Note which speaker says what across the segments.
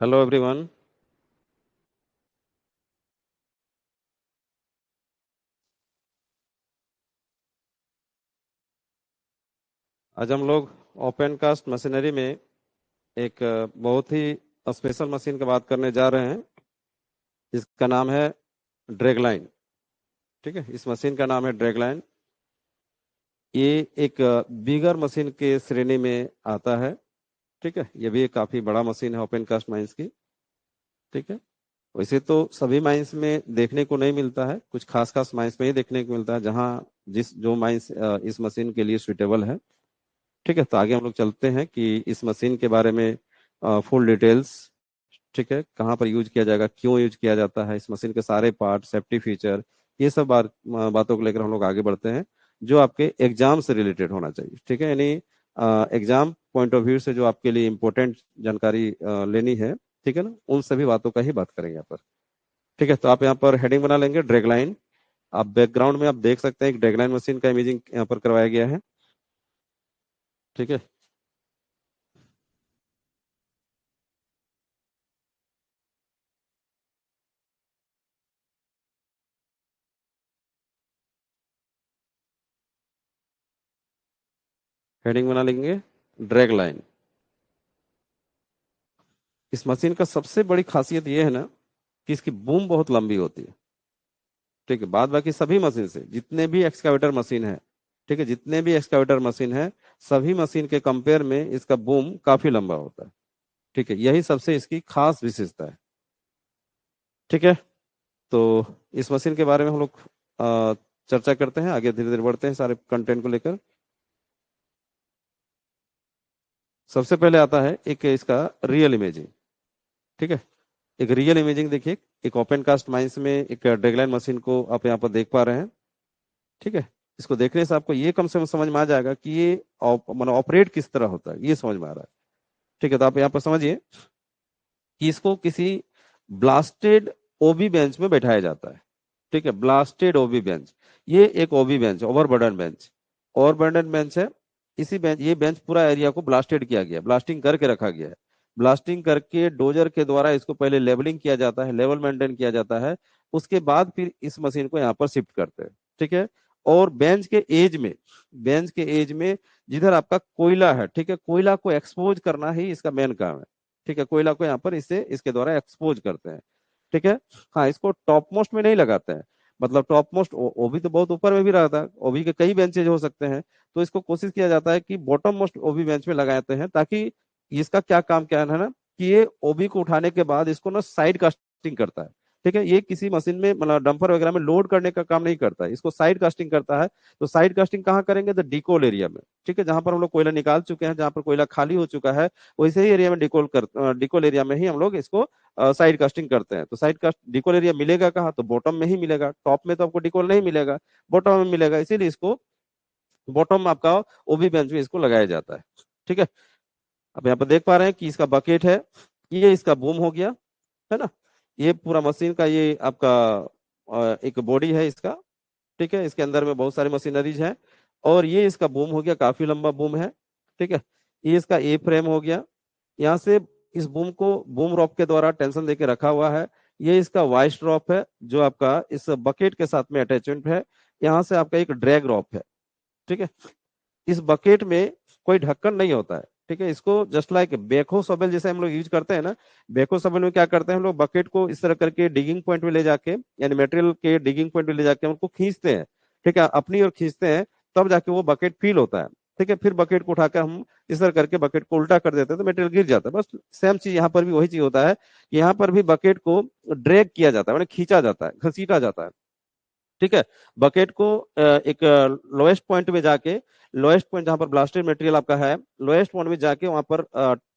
Speaker 1: Hello everyone. आज हम लोग ओपन कास्ट मशीनरी में एक बहुत ही स्पेशल मशीन की बात करने जा रहे हैं। इसका नाम है ड्रैगलाइन। ठीक है, इस मशीन का नाम है ड्रैगलाइन। ये एक बिगर मशीन के श्रेणी में आता है। ठीक है, ये भी एक काफी बड़ा मशीन है ओपन कास्ट माइंस की। ठीक है, वैसे तो सभी माइंस में देखने को नहीं मिलता है, कुछ खास खास माइंस में ही देखने को मिलता है, जहाँ जिस जो माइंस इस मशीन के लिए सुइटेबल है। ठीक है, तो आगे हम लोग चलते हैं कि इस मशीन के बारे में फुल डिटेल्स। ठीक है, कहाँ पर यूज किया जाएगा, क्यों यूज किया जाता है, इस मशीन के सारे पार्ट, सेफ्टी फीचर, ये सब बातों को लेकर हम लोग आगे बढ़ते हैं, जो आपके एग्जाम से रिलेटेड होना चाहिए। ठीक है, यानी एग्जाम पॉइंट ऑफ व्यू से जो आपके लिए इम्पोर्टेंट जानकारी लेनी है, ठीक है ना, उन सभी बातों का ही बात करेंगे यहाँ पर। ठीक है, तो आप यहाँ पर हेडिंग बना लेंगे ड्रैगलाइन। आप बैकग्राउंड में आप देख सकते हैं एक ड्रैगलाइन मशीन का इमेजिंग यहाँ पर करवाया गया है। ठीक है, हेडिंग बना लेंगे ड्रैगलाइन। इस मशीन का सबसे बड़ी खासियत ये है ना कि इसकी बूम बहुत लंबी होती है। ठीक है, बाद बाकी सभी मशीन से, जितने भी एक्सकावेटर मशीन है, ठीक है, जितने भी एक्सकावेटर मशीन है, सभी मशीन के कंपेयर में इसका बूम काफी लंबा होता है। ठीक है, यही सबसे इसकी खास विशेषता है। ठीक है, तो इस मशीन के बारे में हम लोग अ, चर्चा करते हैं, आगे धीरे धीरे बढ़ते हैं सारे कंटेंट को लेकर। सबसे पहले आता है एक इसका रियल इमेजिंग। ठीक है, एक रियल इमेजिंग देखिए। एक ओपन कास्ट माइंस में एक ड्रैगलाइन मशीन को आप यहाँ पर देख पा रहे हैं। ठीक है, इसको देखने से आपको ये कम से कम समझ में आ जाएगा कि ये मतलब ऑपरेट किस तरह होता है, ये समझ में आ रहा है। ठीक है, तो आप यहाँ पर समझिए कि इसको किसी ब्लास्टेड ओबी बेंच में बैठाया जाता है। ठीक है, ब्लास्टेड ओबी बेंच, ये एक OB bench, overburden bench, overburden bench है। इसी बेंच, ये बेंच पूरा एरिया को ब्लास्टेड किया गया है, ब्लास्टिंग करके रखा गया है। ब्लास्टिंग करके डोजर के द्वारा इसको पहले लेवलिंग किया जाता है, लेवल मेंटेन किया जाता है। उसके बाद फिर इस मशीन को यहाँ पर शिफ्ट करते हैं। ठीक है, और बेंच के एज में जिधर आपका कोयला है, ठीक है, कोयला को एक्सपोज करना ही इसका मेन काम है। ठीक है, कोयला को यहाँ पर इससे इसके द्वारा एक्सपोज करते हैं। ठीक है, हाँ, इसको टॉप मोस्ट में नहीं लगाते हैं। मतलब टॉप मोस्ट ओबी तो बहुत ऊपर में भी रहता है, ओबी के कई बेंचेज हो सकते हैं। तो इसको कोशिश किया जाता है कि बॉटम मोस्ट ओबी बेंच में लगाते हैं, ताकि इसका क्या काम क्या है ना, कि ये ओबी को उठाने के बाद इसको ना साइड कास्टिंग करता है। ठीक है, ये किसी मशीन में मतलब डंपर वगैरह में लोड करने का काम नहीं करता है, इसको साइड कास्टिंग करता है। तो साइड कास्टिंग कहाँ करेंगे, तो डिकोल एरिया में। ठीक है, जहां पर हम लोग कोयला निकाल चुके हैं, जहां पर कोयला खाली हो चुका है, वैसे ही एरिया में डिकोल एरिया में ही हम लोग इसको साइड कास्टिंग करते हैं। तो साइड कास्ट डिकोल एरिया मिलेगा कहाँ, तो बॉटम में ही मिलेगा, टॉप में तो आपको डिकोल नहीं मिलेगा, बॉटम में मिलेगा, इसीलिए इसको बॉटम आपका ओबी बेंच में इसको लगाया जाता है। ठीक है, अब यहाँ पर देख पा रहे हैं कि इसका बकेट है, ये इसका बूम हो गया, है ना। ये पूरा मशीन का ये आपका एक बॉडी है इसका। ठीक है, इसके अंदर में बहुत सारी मशीनरीज हैं, और ये इसका बूम हो गया, काफी लंबा बूम है। ठीक है, ये इसका ए फ्रेम हो गया। यहाँ से इस बूम को बूम रॉप के द्वारा टेंशन देके रखा हुआ है। ये इसका वाइस रॉप है, जो आपका इस बकेट के साथ में अटैचमेंट है। यहाँ से आपका एक ड्रैग रॉप है। ठीक है, इस बकेट में कोई ढक्कन नहीं होता है। ठीक है, इसको जस्ट लाइक बेको सॉवेल जैसे हम लोग यूज करते हैं ना, बेको सॉवेल में क्या करते हैं हम लोग, बकेट को इस तरह करके डिगिंग पॉइंट में ले जाके, यानी मटेरियल के डिगिंग पॉइंट में ले जाके उनको खींचते हैं। ठीक है, अपनी ओर खींचते हैं, तब जाके वो बकेट फील होता है। ठीक है, फिर बकेट को उठाकर हम इस तरह करके बकेट को उल्टा कर देते हैं, तो मटेरियल गिर जाता है। बस सेम चीज यहाँ पर भी वही चीज होता है कि यहाँ पर भी बकेट को ड्रैग किया जाता है, मतलब खींचा जाता है, घसीटा जाता है। ठीक है, बकेट को एक लोएस्ट पॉइंट में जाके, लोएस्ट पॉइंट जहां पर ब्लास्टेड मटेरियल आपका है, लोएस्ट पॉइंट में जाके वहां पर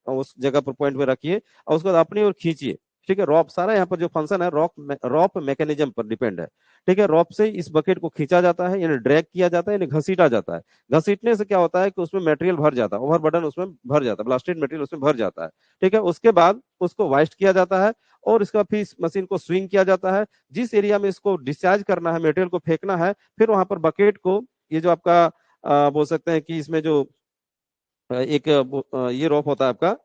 Speaker 1: उस जगह पर पॉइंट में रखिए, और उसके बाद अपनी ओर खींचिए। ठीक है, रॉप सारा यहाँ पर जो फंक्शन है, रॉप मैकेनिज्म पर डिपेंड है। ठीक है, रॉप से इस बकेट को खींचा जाता है, यानी ड्रैग किया जाता है, यानी घसीटा जाता है। घसीटने से क्या होता है कि उसमें मटेरियल भर जाता है, ओवरबर्डन उसमें भर जाता है, ब्लास्टेड मटेरियल उसमें भर जाता है। ठीक है, उसके बाद उसको वाइस्ट किया जाता है, और इसका फिर इस मशीन को स्विंग किया जाता है। जिस एरिया में इसको डिस्चार्ज करना है, मटेरियल को फेंकना है, फिर वहां पर बकेट को, ये जो आपका बोल सकते हैं कि इसमें जो एक ये रोप होता है आपका,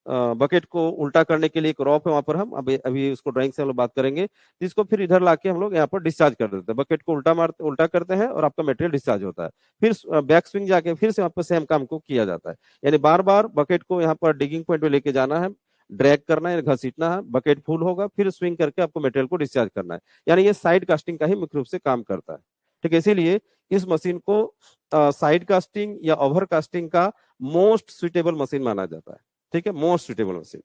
Speaker 1: बकेट को उल्टा करने के लिए एक रॉप है वहां पर, हम अभी अभी उसको ड्राइंग से हम लोग बात करेंगे। इसको फिर इधर लाके हम लोग यहाँ पर डिस्चार्ज कर देते हैं, बकेट को उल्टा करते हैं और आपका मटेरियल डिस्चार्ज होता है। फिर बैक स्विंग जाके फिर से वहां पर सेम काम को किया जाता है। यानी बार बार बकेट को यहाँ पर डिगिंग पॉइंट में लेके जाना है, ड्रैग करना है, घसीटना है, बकेट फुल होगा, फिर स्विंग करके आपको मटेरियल को डिस्चार्ज करना है। यानी ये साइड कास्टिंग का ही मुख्य रूप से काम करता है। ठीक है, इसीलिए इस मशीन को साइड कास्टिंग या ओवर कास्टिंग का मोस्ट सुइटेबल मशीन माना जाता है। ठीक है, मोस्ट सुइटेबल मशीन।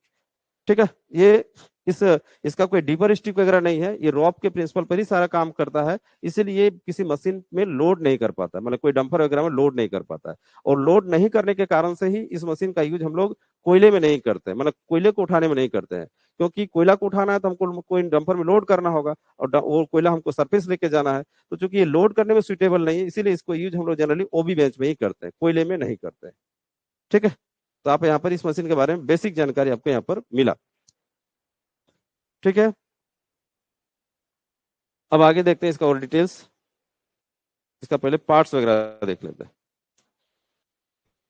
Speaker 1: ठीक है, ये इस इसका कोई डीपर स्टिक वगैरह नहीं है, ये रॉप के प्रिंसिपल पर ही सारा काम करता है। इसीलिए किसी मशीन में लोड नहीं कर पाता, मतलब कोई डंपर वगैरह में लोड नहीं कर पाता है। और लोड नहीं करने के कारण से ही इस मशीन का यूज हम लोग कोयले में नहीं करते, मतलब कोयले को उठाने में नहीं करते हैं। क्योंकि कोयला को उठाना है तो हमको कोई डंपर में लोड करना होगा, और वो कोयला हमको सरफेस लेके जाना है। तो चूंकि ये लोड करने में सुइटेबल नहीं है, इसीलिए इसको यूज हम लोग जनरली ओबी बेंच में ही करते हैं, कोयले में नहीं करते हैं। ठीक है, तो आप यहाँ पर इस मशीन के बारे में बेसिक जानकारी आपको यहाँ पर मिला। ठीक है, अब आगे देखते हैं इसका और डिटेल्स। इसका पहले पार्ट्स वगैरह देख लेते हैं।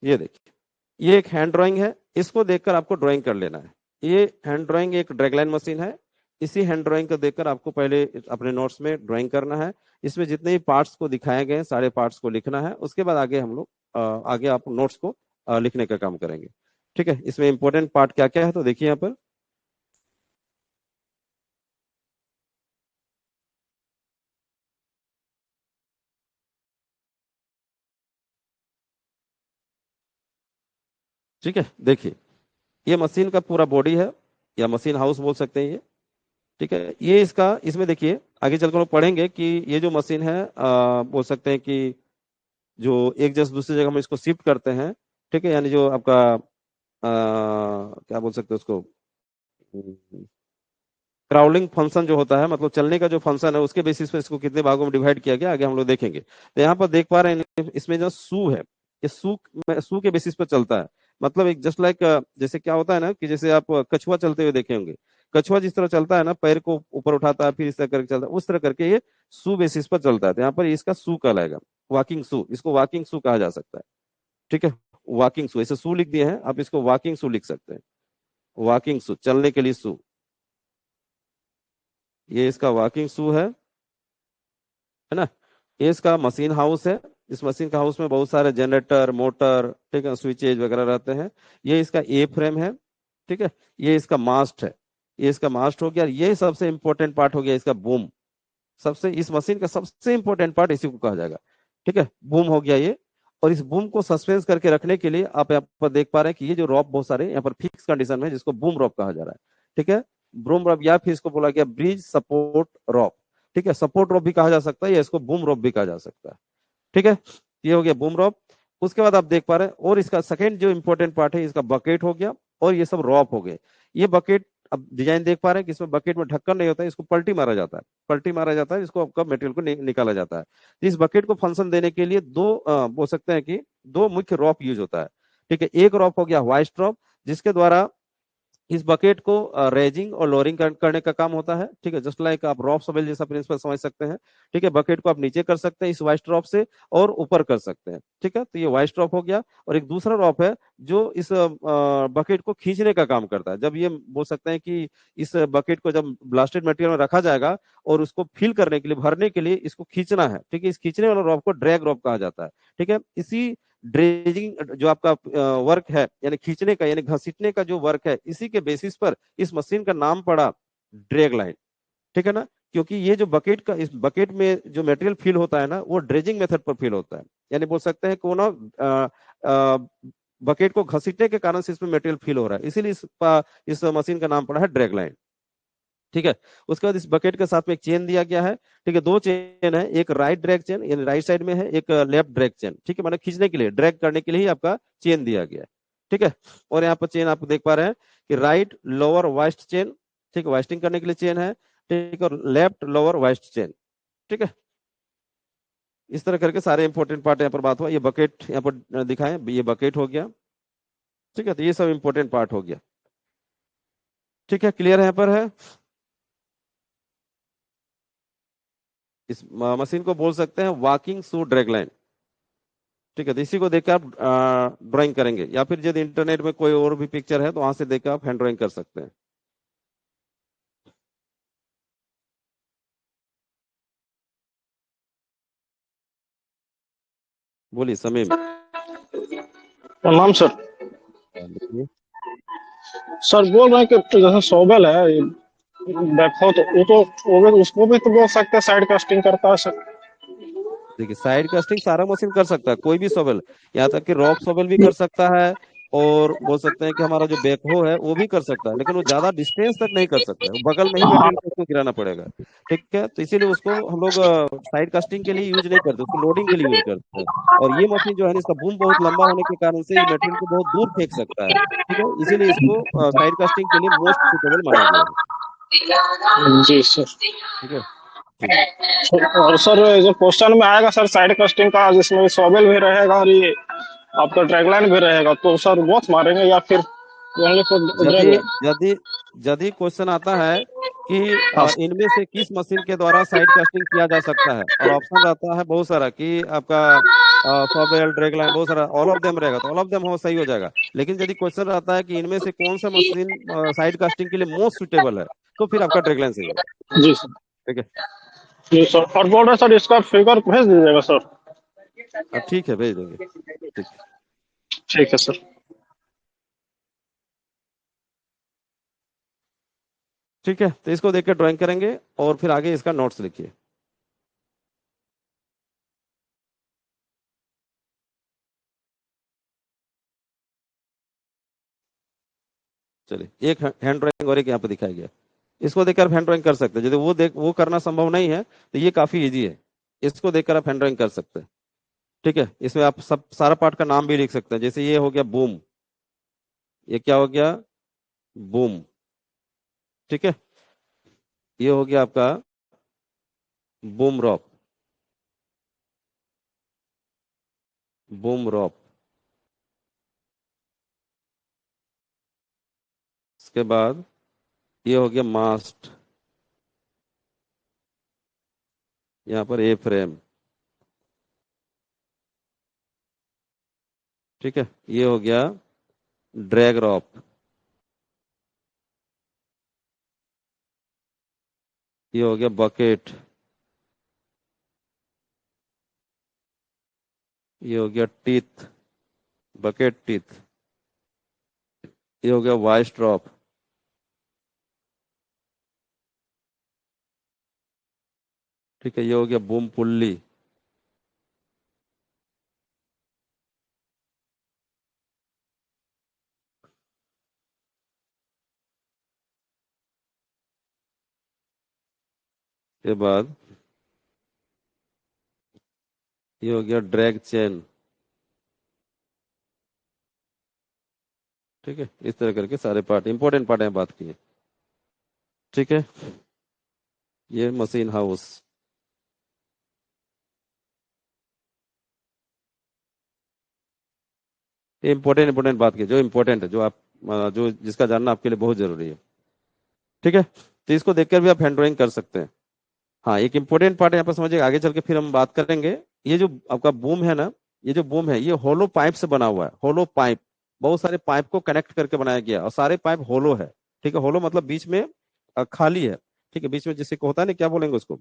Speaker 1: ये देखिए, ये एक हैंड ड्राइंग है, इसको देखकर आपको ड्राइंग कर लेना है। ये हैंड ड्राइंग एक ड्रैगलाइन मशीन है। इसी हैंड ड्राइंग को देखकर आपको पहले अपने नोट्स में ड्राइंग करना है। इसमें जितने भी पार्ट्स को दिखाए गए हैं सारे पार्ट्स को लिखना है। उसके बाद आगे हम लोग आगे आप नोट्स को लिखने का काम करेंगे। ठीक है, इसमें इंपॉर्टेंट पार्ट क्या क्या है तो देखिए यहाँ पर। ठीक है, देखिए, ये मशीन का पूरा बॉडी है, या मशीन हाउस बोल सकते हैं ये। ठीक है, ये इसका, इसमें देखिए आगे चलकर हम लोग पढ़ेंगे कि ये जो मशीन है बोल सकते हैं कि जो एक जगह से दूसरी जगह हम इसको शिफ्ट करते हैं। ठीक है, यानी जो आपका क्या बोल सकते हैं उसको, क्राउलिंग फंक्शन जो होता है, मतलब चलने का जो फंक्शन है, उसके बेसिस पे इसको कितने भागों में डिवाइड किया गया आगे हम लोग देखेंगे। तो यहाँ पर देख पा रहे हैं इसमें जो सू है, ये सू के बेसिस पे चलता है। मतलब एक जस्ट लाइक, जैसे क्या होता है ना कि जैसे आप कछुआ चलते हुए देखे होंगे, कछुआ जिस तरह चलता है ना, पैर को ऊपर उठाता है फिर इस तरह करके चलता है, उस तरह करके ये सू बेसिस पर चलता है। तो यहाँ पर इसका सू कहलाएगा, वॉकिंग सू, इसको वॉकिंग सू कहा जा सकता है। ठीक है, वॉकिंग सू, ऐसे सू लिख दिए हैं, आप इसको वॉकिंग सू लिख सकते हैं। वॉकिंग सू, चलने के लिए सू, ये इसका वॉकिंग सू है ना। ये इसका मशीन हाउस है। इस मशीन का हाउस में बहुत सारे जनरेटर, मोटर, ठीक है, स्विचेज वगैरह रहते हैं। ये इसका ए फ्रेम है। ठीक है, ये इसका मास्ट है। ये इसका मास्ट हो गया। ये सबसे इंपॉर्टेंट पार्ट हो गया इसका बूम। सबसे, इस मशीन का सबसे इंपॉर्टेंट पार्ट इसी को कहा जाएगा। ठीक है, बूम हो गया ये। और इस बूम को सस्पेंस करके रखने के लिए आप यहाँ पर देख पा रहे हैं कि ये जो रॉप बहुत सारे यहाँ पर फिक्स कंडीशन में है, जिसको बूम रॉप कहा जा रहा है। ठीक है, बूम रॉप, या फिर इसको बोला गया ब्रिज सपोर्ट रॉप। ठीक है, सपोर्ट रॉप भी कहा जा सकता है, या इसको बूम रॉप भी कहा जा सकता है। ठीक है, ये हो गया बूम रॉप। उसके बाद आप देख पा रहे हैं, और इसका सेकेंड जो इंपॉर्टेंट पार्ट है, इसका बकेट हो गया, और ये सब रॉप हो गए। ये बकेट, अब डिजाइन देख पा रहे हैं कि इसमें बकेट में ढक्कन नहीं होता है, इसको पलटी मारा जाता है, पलटी मारा जाता है, इसको आपका मटेरियल को निकाला जाता है। तो इस बकेट को फंक्शन देने के लिए दो बोल सकते हैं कि दो मुख्य रॉप यूज होता है। ठीक है, एक रॉप हो गया वाइस्ट रॉप, जिसके द्वारा इस बकेट को रेजिंग और लोअरिंग करने का काम होता है। ठीक है, जस्ट लाइक आप रॉप सवेल जैसा प्रिंसिपल समझ सकते हैं। ठीक है, बकेट को आप नीचे कर सकते हैं इस वाइस्ट ड्रॉप से, और ऊपर कर सकते हैं। ठीक है, तो ये वाइस्ट ड्रॉप हो गया। और एक दूसरा ड्रॉप है जो इस बकेट को खींचने का काम करता है। जब ये बोल सकते हैं कि इस बकेट को जब ब्लास्टेड मटेरियल में रखा जाएगा और उसको फिल करने के लिए, भरने के लिए इसको खींचना है। ठीक है, इस खींचने वाले रॉप को ड्रैग रॉप कहा जाता है। ठीक है, इसी ड्रेजिंग जो आपका वर्क है, यानी खींचने का, यानी घसीटने का जो वर्क है, इसी के बेसिस पर इस मशीन का नाम पड़ा ड्रैग लाइन। ठीक है ना, क्योंकि ये जो बकेट का, इस बकेट में जो मटेरियल फिल होता है ना, वो ड्रेजिंग मेथड पर फिल होता है। यानी बोल सकते हैं कि वो ना बकेट को घसीटने के कारण से इसमें मटेरियल फिल हो रहा है, इसीलिए इस मशीन का नाम पड़ा है ड्रैग लाइन। ठीक है, उसके बाद इस बकेट के साथ में एक चेन दिया गया है। ठीक है, दो चेन है, एक राइट ड्रैग चेन यानी राइट साइड में है, एक लेफ्ट ड्रैग चेन। ठीक है, मतलब खींचने के लिए, ड्रैग करने के लिए ही आपका चेन दिया गया है। ठीक है, और यहाँ पर चेन आप देख पा रहे हैं कि राइट लोअर वाइस्ट चेन, ठीक है, वाइस्टिंग करने के लिए चेन है। ठीक है, और लेफ्ट लोअर वाइस्ट चेन। ठीक है, इस तरह करके सारे इंपॉर्टेंट पार्ट यहाँ पर बात हुआ। ये बकेट यहाँ पर दिखाएं, ये बकेट हो गया। ठीक है, तो ये सब इंपॉर्टेंट पार्ट हो गया। ठीक है, क्लियर यहाँ पर है। इस मशीन को बोल सकते हैं वॉकिंग सू ड्रैग लाइन। ठीक है, तो इसी को देख के आप ड्राइंग करेंगे, या फिर यदि इंटरनेट में कोई और भी पिक्चर है तो वहां से देख के आप हैंड ड्राइंग कर सकते हैं। बोलिए समीम।
Speaker 2: प्रणाम सर।
Speaker 1: लिखिए।
Speaker 2: सर बोल रहे हैं कि जैसे सोबल है देखो तो वो भी उसको भी तो बोल सकते हैं साइड कास्टिंग करता है सर।
Speaker 1: देखिए, साइड कास्टिंग सारा मशीन कर सकता है, कोई भी शॉवेल, यहाँ तक कि रॉक शॉवेल भी कर सकता है, और बोल सकते हैं कि हमारा जो बैकहो है वो भी कर सकता है, लेकिन वो ज्यादा डिस्टेंस तक नहीं कर सकता है, वो बगल में ही
Speaker 2: हाँ।
Speaker 1: मटेरियल को उसको गिराना पड़ेगा। ठीक है, तो इसीलिए उसको हम लोग साइड कास्टिंग के लिए यूज नहीं करते, उसको लोडिंग के लिए यूज करते हैं। और ये मशीन जो है ना, इसका बूम बहुत लंबा होने के कारण से ये मटेरियल को बहुत दूर फेंक सकता है। ठीक है, इसीलिए इसको साइड कास्टिंग के लिए मोस्ट सुटेबल माना गया है।
Speaker 2: जी सर।
Speaker 1: ठीक है। ठीक।
Speaker 2: और सर जो क्वेश्चन में आएगा सर साइड कास्टिंग का, जिसमें सोबल भी रहेगा और ये आपका ड्रैगलाइन भी रहेगा, तो सर बोथ मारेंगे या फिर ओनली फॉर
Speaker 1: यदि
Speaker 2: ड्रैगलाइन?
Speaker 1: यदि यदि क्वेश्चन आता है कि
Speaker 2: हाँ।
Speaker 1: इनमें से किस मशीन के द्वारा साइड कास्टिंग किया जा सकता है, और ऑप्शन रहता है बहुत सारा कि आपका सॉवेल, ड्रैग लाइन, बहुत सारा, ऑल ऑफ देम रहेगा, तो ऑल ऑफ देम हो सही हो जाएगा। लेकिन यदि क्वेश्चन रहता है कि इनमें से कौन सा मशीन साइड कास्टिंग के लिए मोस्ट सुटेबल है, तो फिर आपका ड्रैग लाइन सही होगा।
Speaker 2: जी सर।
Speaker 1: ठीक है।
Speaker 2: जी सर, और बोल रहे सर इसका फिगर भेज दीजिएगा सर।
Speaker 1: ठीक है, भेज देंगे। ठीक है।
Speaker 2: ठीक है सर।
Speaker 1: ठीक है, तो इसको देख के ड्राइंग करेंगे और फिर आगे इसका नोट्स लिखिए। चलिए, एक हैंड ड्राइंग और एक यहाँ पे दिखाया गया, इसको देखकर आप हैंड ड्राइंग कर सकते हैं। यदि वो करना संभव नहीं है तो ये काफी इजी है, इसको देखकर आप हैंड ड्राइंग कर सकते हैं। ठीक है, इसमें आप सब सारा पार्ट का नाम भी लिख सकते हैं, जैसे ये हो गया बूम, ये क्या हो गया, बूम। ठीक है, ये हो गया आपका बूम रॉप, बूम रॉप। इसके बाद ये हो गया मास्ट, यहाँ पर ए फ्रेम। ठीक है, ये हो गया ड्रैग रॉप, ये हो गया बकेट, ये हो गया टीथ, बकेट टीथ, ये हो गया वाइस ड्रॉप। ठीक है, ये हो गया बूम पुल्ली। के बाद ये हो गया ड्रैग चेन। ठीक है, इस तरह करके सारे पार्ट, इंपॉर्टेंट पार्ट है बात किए। ठीक है, ये मशीन हाउस। ये इंपॉर्टेंट इंपॉर्टेंट बात की, जो इंपॉर्टेंट है, जो आप जो जिसका जानना आपके लिए बहुत जरूरी है। ठीक है, तो इसको देखकर भी आप हैंड ड्राइंग कर सकते हैं। हाँ, एक इंपॉर्टेंट पार्ट यहाँ पर समझिए, आगे चल के फिर हम बात करेंगे। ये जो आपका बूम है ना, ये जो बूम है ये होलो पाइप से बना हुआ है, होलो पाइप, बहुत सारे पाइप को कनेक्ट करके बनाया गया है, और सारे पाइप होलो है। ठीक है, होलो मतलब बीच में खाली है। ठीक है, बीच में जिससे को होता है ना, क्या बोलेंगे उसको,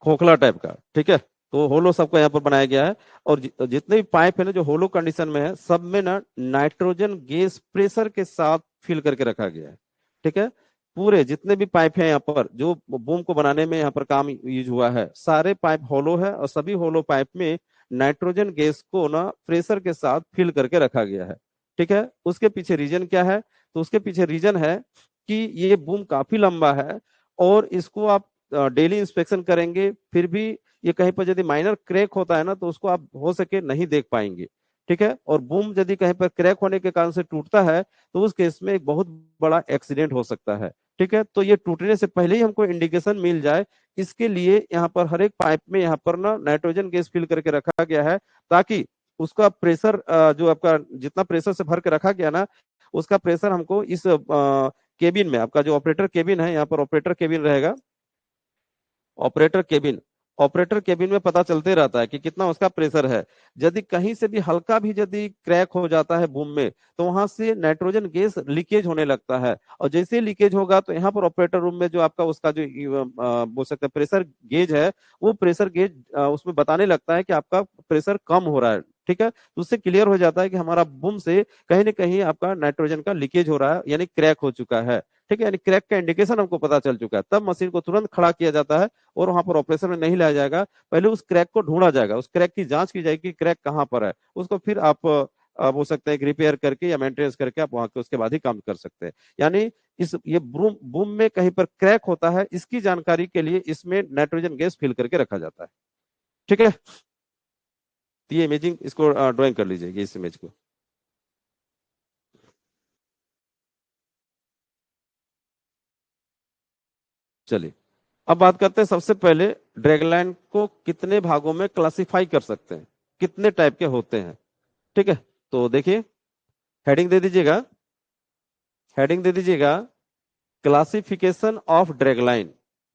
Speaker 1: खोखला टाइप का। ठीक है, तो होलो सबको यहाँ पर बनाया गया है। और जितने भी पाइप है ना जो होलो कंडीशन में है, सब में ना नाइट्रोजन गैस प्रेशर के साथ फिल करके रखा गया है। ठीक है, पूरे जितने भी पाइप हैं यहाँ पर जो बूम को बनाने में यहाँ पर काम यूज हुआ है, सारे पाइप होलो है, और सभी होलो पाइप में नाइट्रोजन गैस को ना प्रेशर के साथ फिल करके रखा गया है। ठीक है, उसके पीछे रीजन क्या है, तो उसके पीछे रीजन है कि ये बूम काफी लंबा है, और इसको आप डेली इंस्पेक्शन करेंगे फिर भी ये कहीं पर यदि माइनर क्रैक होता है ना, तो उसको आप हो सके नहीं देख पाएंगे। ठीक है, और बूम यदि कहीं पर क्रैक होने के कारण से टूटता है, तो उस केस में एक बहुत बड़ा एक्सीडेंट हो सकता है। ठीक है, तो ये टूटने से पहले ही हमको इंडिकेशन मिल जाए, इसके लिए यहाँ पर हर एक पाइप में यहाँ पर ना नाइट्रोजन गैस फिल करके रखा गया है, ताकि उसका प्रेशर, जो आपका जितना प्रेशर से भर के रखा गया ना, उसका प्रेशर हमको इस केबिन में, आपका जो ऑपरेटर केबिन है, यहाँ पर ऑपरेटर केबिन रहेगा, ऑपरेटर केबिन, ऑपरेटर केबिन में पता चलते रहता है कि कितना उसका प्रेशर है। यदि कहीं से भी हल्का भी यदि क्रैक हो जाता है बूम में, तो वहां से नाइट्रोजन गैस लीकेज होने लगता है। और जैसे लीकेज होगा तो यहाँ पर ऑपरेटर रूम में जो आपका उसका जो बोल सकते हैं प्रेशर गेज है, वो प्रेशर गेज उसमें बताने लगता है कि आपका प्रेशर कम हो रहा है। ठीक है, तो उससे क्लियर हो जाता है कि हमारा बूम से कहीं ना कहीं आपका नाइट्रोजन का लीकेज हो रहा है, यानी क्रैक हो चुका है। ठीक है, यानी क्रैक का इंडिकेशन हमको पता चल चुका है। तब मशीन को तुरंत खड़ा किया जाता है और वहां पर ऑपरेशन में नहीं लाया जाएगा। पहले उस क्रैक को ढूंढा जाएगा, उस क्रैक की जांच की जाएगी कि क्रैक कहाँ पर है। उसको फिर आप हो सकता है रिपेयर करके या मेंटेनेंस करके आप वहां के उसके बाद ही काम कर सकते हैं। यानी इस ये बूम बूम में कहीं पर क्रैक होता है, इसकी जानकारी के लिए इसमें नाइट्रोजन गैस फिल करके रखा जाता है। ठीक है, तो ये इमेजिंग, इसको ड्राइंग कर लीजिए इस इमेज को। चलिए, अब बात करते हैं सबसे पहले ड्रैगलाइन को कितने भागों में क्लासिफाई कर सकते हैं, कितने टाइप के होते हैं। ठीक है, तो देखिए, हेडिंग दे दीजिएगा, हेडिंग दे दीजिएगा क्लासिफिकेशन ऑफ ड्रैगलाइन।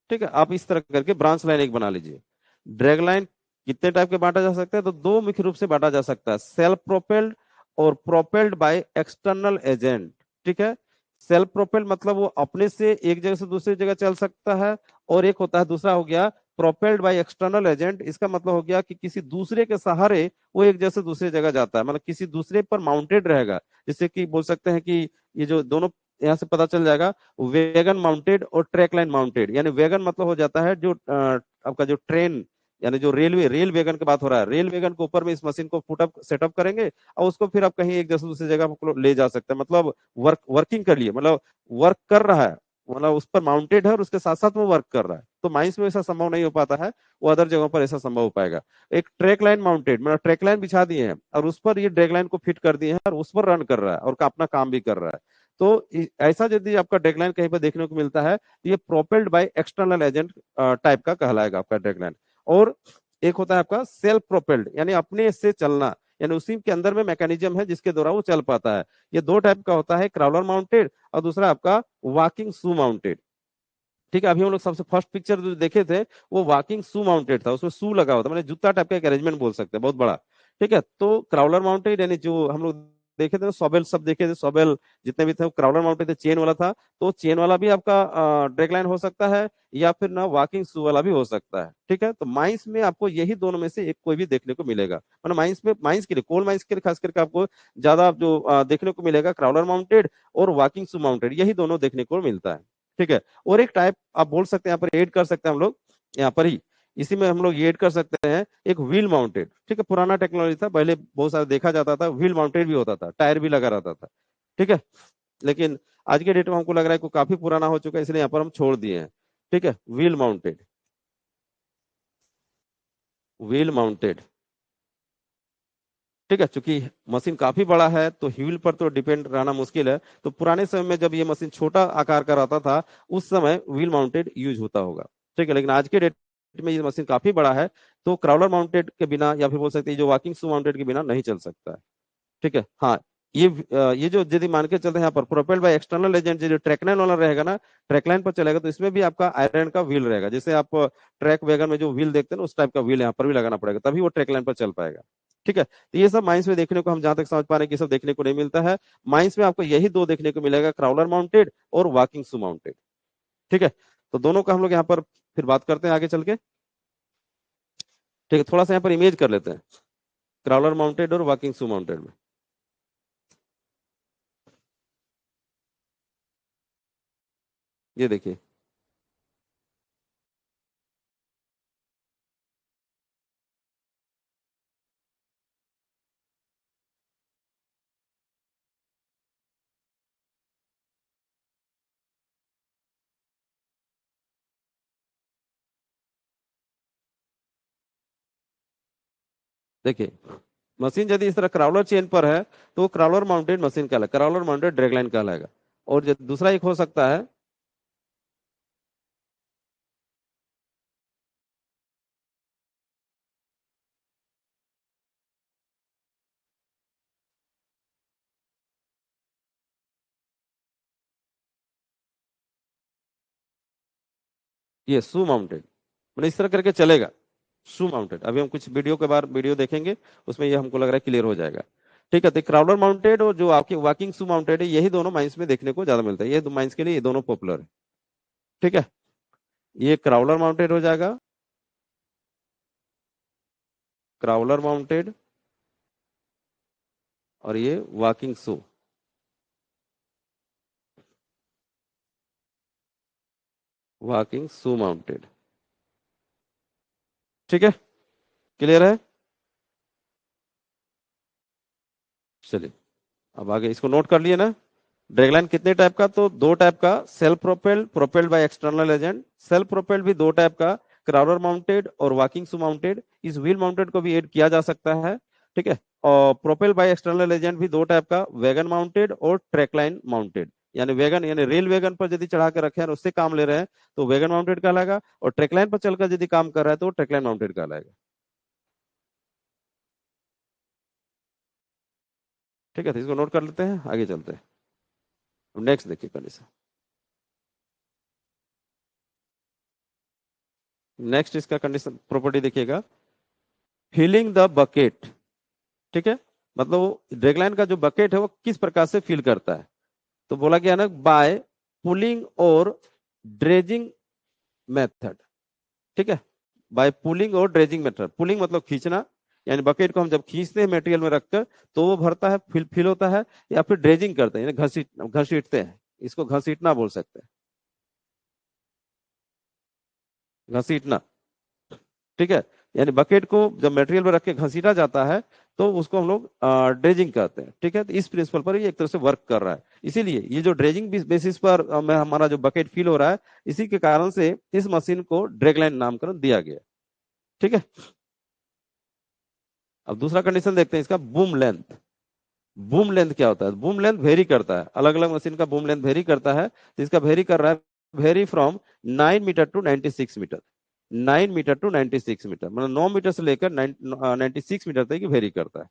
Speaker 1: ठीक है, आप इस तरह करके ब्रांच लाइन एक बना लीजिए। ड्रैगलाइन कितने टाइप के बांटा जा सकता है, तो दो मुख्य रूप से बांटा जा सकता है, सेल्फ प्रोपेल्ड और प्रोपेल्ड बाय एक्सटर्नल एजेंट। ठीक है, सेल्फ प्रोपेल्ड मतलब वो अपने से एक जगह से दूसरी जगह चल सकता है। और एक होता है, दूसरा हो गया प्रोपेल्ड बाय एक्सटर्नल एजेंट। इसका मतलब हो गया कि किसी दूसरे के सहारे वो एक जगह से दूसरी जगह जाता है, मतलब किसी दूसरे पर माउंटेड रहेगा। जैसे कि बोल सकते हैं कि ये जो दोनों, यहाँ से पता चल जाएगा, वेगन माउंटेड और ट्रैक लाइन माउंटेड। यानी वेगन मतलब हो जाता है जो आपका जो ट्रेन, यानी जो रेलवे, रेल वेगन की बात हो रहा है, रेल वेगन के ऊपर में इस मशीन को फुटअप सेटअप करेंगे और उसको फिर आप कहीं एक जगह से दूसरी जगह को ले जा सकते हैं। मतलब वर्किंग कर लिए, मतलब वर्क कर रहा है, मतलब उस पर माउंटेड है और उसके साथ साथ वो वर्क कर रहा है। तो माइंस में ऐसा संभव नहीं हो पाता है, वो अदर जगहों पर ऐसा संभव हो पाएगा। एक ट्रैक लाइन माउंटेड, मतलब ट्रैक लाइन बिछा दिए हैं और उस पर ये ड्रैग लाइन को फिट कर दिए हैं और उस पर रन कर रहा है और अपना काम भी कर रहा है। तो ऐसा यदि आपका डेडलाइन कहीं पर देखने को मिलता है, तो ये propelled by external agent type का कहलाएगा आपका डेडलाइन। और एक होता है आपका सेल्फ प्रोपेल्ड, यानी अपने से चलना, यानी उसी के अंदर में मैकेनिज्म है जिसके द्वारा वो चल पाता है। ये दो टाइप का होता है, क्राउलर माउंटेड और दूसरा आपका वॉकिंग शू माउंटेड। ठीक है, अभी हम लोग सबसे फर्स्ट पिक्चर जो देखे थे वो वॉकिंग शू माउंटेड था, उसमें शू लगा हुआ था, मतलब जूता टाइप का एक अरेंजमेंट बोल सकते हैं, बहुत बड़ा। ठीक है, तो क्राउलर माउंटेड यानी जो हम लोग देखे थे, सॉबेल सब देखे थे, सॉबेल जितने भी थे, क्राउलर माउंटेड थे, चेन वाला था। तो चेन वाला भी आपका ड्रैग लाइन हो सकता है, या फिर ना वॉकिंग शू वाला भी हो सकता है। ठीक है, तो माइंस में आपको यही दोनों में से एक कोई भी देखने को मिलेगा। मतलब माइंस में, माइंस के लिए, कोल माइंस के लिए खास करके आपको ज्यादा जो देखने को मिलेगा, क्राउलर माउंटेड और वॉकिंग शू माउंटेड, यही दोनों देखने को मिलता है। ठीक है, और एक टाइप आप बोल सकते हैं, यहाँ पर ऐड कर सकते हैं हम लोग, यहाँ पर ही इसी में हम लोग ये ऐड कर सकते हैं, एक व्हील माउंटेड। ठीक है, पुराना टेक्नोलॉजी था, पहले बहुत सारा देखा जाता था, व्हील माउंटेड भी होता था, टायर भी लगा रहता था। ठीक है, लेकिन आज के डेट में हमको लग रहा है कि काफी पुराना हो चुका है, इसलिए यहाँ पर हम छोड़ दिए हैं। ठीक है, व्हील माउंटेड, व्हील माउंटेड। ठीक है, चूंकि मशीन काफी बड़ा है तो व्हील पर तो डिपेंड रहना मुश्किल है। तो पुराने समय में जब ये मशीन छोटा आकार का रहता था, उस समय व्हील माउंटेड यूज होता होगा। ठीक है, लेकिन आज के डेट में ये मशीन काफी बड़ा है, तो क्राउलर माउंटेड के बिना या फिर बोल सकते हैं जो वॉकिंग शू माउंटेड के बिना नहीं चल सकता है। ठीक है, हाँ, ये जो यदि मान के चलते हैं यहाँ पर प्रोपेल्ड बाय एक्सटर्नल एजेंट, जो ट्रैकलाइन वाला रहेगा ना, ट्रैकलाइन पर चलेगा, तो इसमें भी आपका आयरन का व्हील रहेगा। जैसे आप ट्रैक वैगन में जो व्हील देखते हैं ना, उस टाइप का व्हील यहाँ पर भी लगाना पड़ेगा, तभी वो ट्रैकलाइन पर चल पाएगा। ठीक है, तो ये सब माइंस में देखने को, हम जहां तक समझ पा रहे हैं कि सब देखने को नहीं मिलता है। माइंस में आपको यही दो देखने को मिलेगा, क्राउलर माउंटेड और वॉकिंग शू माउंटेड। ठीक है, तो दोनों का हम लोग यहाँ पर फिर बात करते हैं आगे चल के। ठीक है, थोड़ा सा यहाँ पर इमेज कर लेते हैं, क्राउलर माउंटेड और वॉकिंग शू माउंटेड में। ये देखिए, देखिए, मशीन यदि इस तरह क्राउलर चेन पर है, तो क्राउलर माउंटेड मशीन कहलाएगा, क्राउलर माउंटेड ड्रैगलाइन कहलाएगा। और दूसरा एक हो सकता है, ये शू माउंटेड, मतलब इस तरह करके चलेगा। शू माउंटेड। अभी हम कुछ वीडियो के बाद वीडियो देखेंगे, उसमें ये हमको लग रहा है क्लियर हो जाएगा। ठीक है, तो क्राउलर माउंटेड और जो आपकी वॉकिंग शू माउंटेड है, यही दोनों माइंस में देखने को ज्यादा मिलता है। ये दो माइंस के लिए ये दोनों पॉपुलर है। ठीक है, ये क्राउलर माउंटेड हो जाएगा, क्राउलर माउंटेड, और ये वॉकिंग शू। वॉकिंग शू माउंटेड। ठीक है, क्लियर है। चलिए अब आगे इसको नोट कर लिए ना। ड्रैगलाइन कितने टाइप का, तो दो टाइप का, self propelled, propelled by external agent. Self propelled भी दो टाइप का, क्राउलर माउंटेड और वॉकिंग शू माउंटेड। इस व्हील माउंटेड को भी ऐड किया जा सकता है। ठीक है, और प्रोपेल बाय एक्सटर्नल एजेंट भी दो टाइप का, वैगन माउंटेड और ट्रैकलाइन माउंटेड। यानी वैगन यानी रेल वैगन पर यदि चढ़ा के रखे हैं और उससे काम ले रहे हैं तो वैगन माउंटेड कहलाएगा, और ट्रैकलाइन पर चलकर यदि काम कर रहा है तो ट्रैकलाइन माउंटेड कहलाएगा। ठीक है, तो इसको नोट कर लेते हैं, आगे चलते हैं। नेक्स्ट देखिए कंडीशन। नेक्स्ट इसका कंडीशन प्रॉपर्टी देखिएगा, फिलिंग द बकेट। ठीक है, मतलब ड्रैगलाइन का जो बकेट है वो किस प्रकार से फिल करता है, तो बोला गया ना बाय पुलिंग और ड्रेजिंग मेथड। ठीक है, बाय पुलिंग और ड्रेजिंग मेथड। पुलिंग मतलब खींचना, यानी बकेट को हम जब खींचते हैं मटेरियल में रखकर तो वो भरता है, फिल होता है, या फिर ड्रेजिंग करते हैं यानी घसीटते हैं, इसको घसीटना बोल सकते हैं, घसीटना। ठीक है, यानी बकेट को जब मटेरियल में रख के घसीटा जाता है तो उसको हम लोग ड्रेजिंग कहते हैं। ठीक है, तो इस प्रिंसिपल पर ये एक तरह से वर्क कर रहा है। इसीलिए ये जो ड्रेजिंग बेसिस पर हमारा जो बकेट फिल हो रहा है, इसी के कारण से इस मशीन को ड्रैगलाइन नामकरण दिया गया। ठीक है, अब दूसरा कंडीशन देखते हैं इसका, बूम लेंथ। बूम लेंथ क्या होता है, बूम लेंथ वेरी करता है, अलग अलग मशीन का बूम लेंथ वेरी करता है। तो इसका वेरी कर रहा है, vary from 9 metre to 96 metre. 9 metre to 96 metre, मतलब 9 मीटर से लेकर 96 मीटर तक वेरी करता है।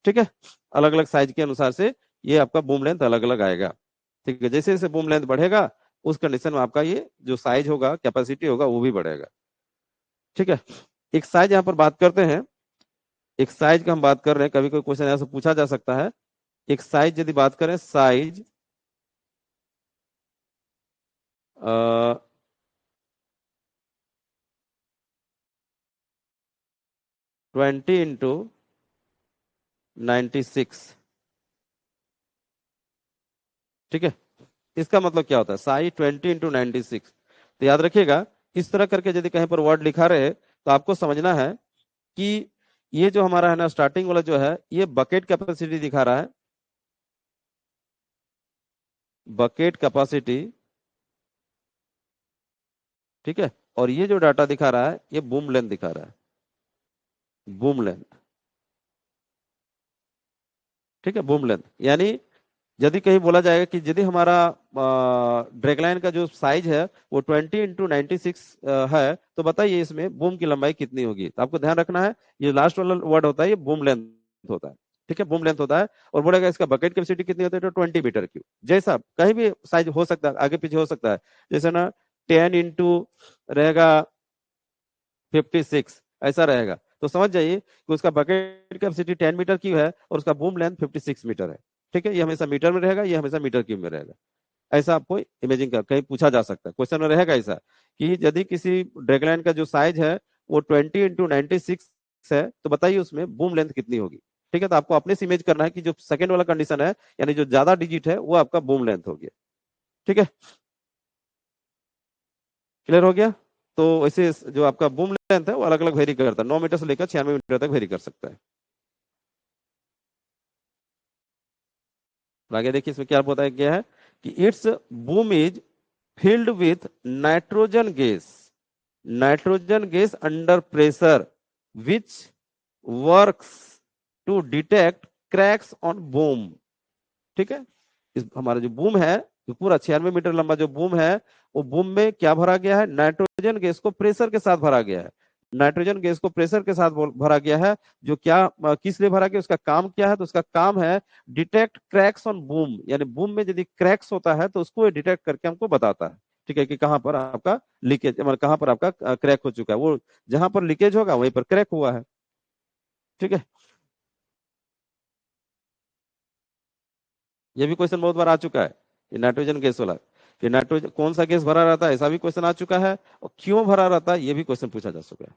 Speaker 1: ठीक है, अलग अलग साइज के अनुसार से ये आपका बूम लेंथ अलग अलग आएगा। ठीक है, जैसे जैसे बूम लेंथ बढ़ेगा उस कंडीशन में आपका ये जो साइज होगा, कैपेसिटी होगा, वो भी बढ़ेगा। ठीक है, एक साइज यहाँ पर बात करते हैं, एक साइज का हम बात कर रहे हैं, कभी कोई क्वेश्चन ऐसा पूछा जा सकता है। एक साइज यदि बात करें, साइज 20 × 96। ठीक है, इसका मतलब क्या होता है, साइज 20 × 96। तो याद रखिएगा, इस तरह करके यदि कहीं पर वर्ड लिखा रहे तो आपको समझना है कि ये जो हमारा है ना स्टार्टिंग वाला जो है, ये बकेट कैपेसिटी दिखा रहा है, बकेट कैपेसिटी। ठीक है, और ये जो डाटा दिखा रहा है ये बूम लेंथ दिखा रहा है, बूम लेंथ। ठीक है, बूम लेंथ यानी यदि कहीं बोला जाएगा कि यदि हमारा ड्रैगलाइन का जो साइज है वो 20 × 96 है, तो बताइए इसमें बूम की लंबाई कितनी होगी। तो आपको ध्यान रखना है, ये लास्ट वाला वर्ड होता है, ये बूम लेंथ होता है। ठीक है, बूम लेंथ होता है, और बोलेगा इसका बकेट कैपेसिटी कितनी होती है, तो 20 मीटर क्यूब। जैसा कहीं भी साइज हो सकता है, आगे पीछे हो सकता है, जैसे ना 10 × रहेगा 56, ऐसा रहेगा, तो समझ जाइए कि उसका बकेट कैपेसिटी 10 मीटर क्यूब है और उसका बूम लेंथ 56 मीटर है। ठीक है, ये हमेशा मीटर में रहेगा, ये हमेशा मीटर क्यूब में रहेगा। ऐसा आपको इमेजिंग कर कहीं पूछा जा सकता है, क्वेश्चन में रहेगा ऐसा कि यदि किसी ड्रैगलाइन का जो साइज है वो 20 × 96 है, तो बताइए उसमें बूम लेंथ कितनी होगी। ठीक है, तो आपको अपने से इमेज करना है कि जो सेकंड वाला कंडीशन है, यानी जो ज्यादा डिजिट है वो आपका बूम लेंथ हो गया। ठीक है, क्लियर हो गया। तो वैसे जो आपका बूम लेंथ है वो अलग अलग वेरी करता है, 9 मीटर से लेकर 96 मीटर तक वेरी कर सकता है। आगे देखिए इसमें क्या बताया गया है कि it's boom is filled with nitrogen gas, nitrogen gas under pressure, which works to detect cracks on boom। ठीक है, इस हमारा जो बूम है, जो पूरा 96 मीटर लंबा जो बूम है, वो बूम में क्या भरा गया है, नाइट्रोजन गैस को प्रेशर के साथ भरा गया है। नाइट्रोजन गैस को प्रेशर के साथ भरा गया है, जो क्या किस लिए भरा गया, उसका काम क्या है, तो उसका काम है डिटेक्ट क्रैक्स ऑन बूम, यानी बूम में यदि क्रैक्स होता है तो उसको डिटेक्ट करके हमको बताता है। ठीक है, कि कहाँ पर आपका लीकेज, मतलब कहाँ पर आपका क्रैक हो चुका है, वो जहां पर लीकेज होगा वहीं पर क्रैक हुआ है। ठीक है, ये भी क्वेश्चन बहुत बार आ चुका है, ये नाइट्रोजन गैस वाला, कि नाइट्रोजन कौन सा गैस भरा रहता है, ऐसा भी क्वेश्चन आ चुका है, और क्यों भरा रहता है ये भी क्वेश्चन पूछा जा चुका है।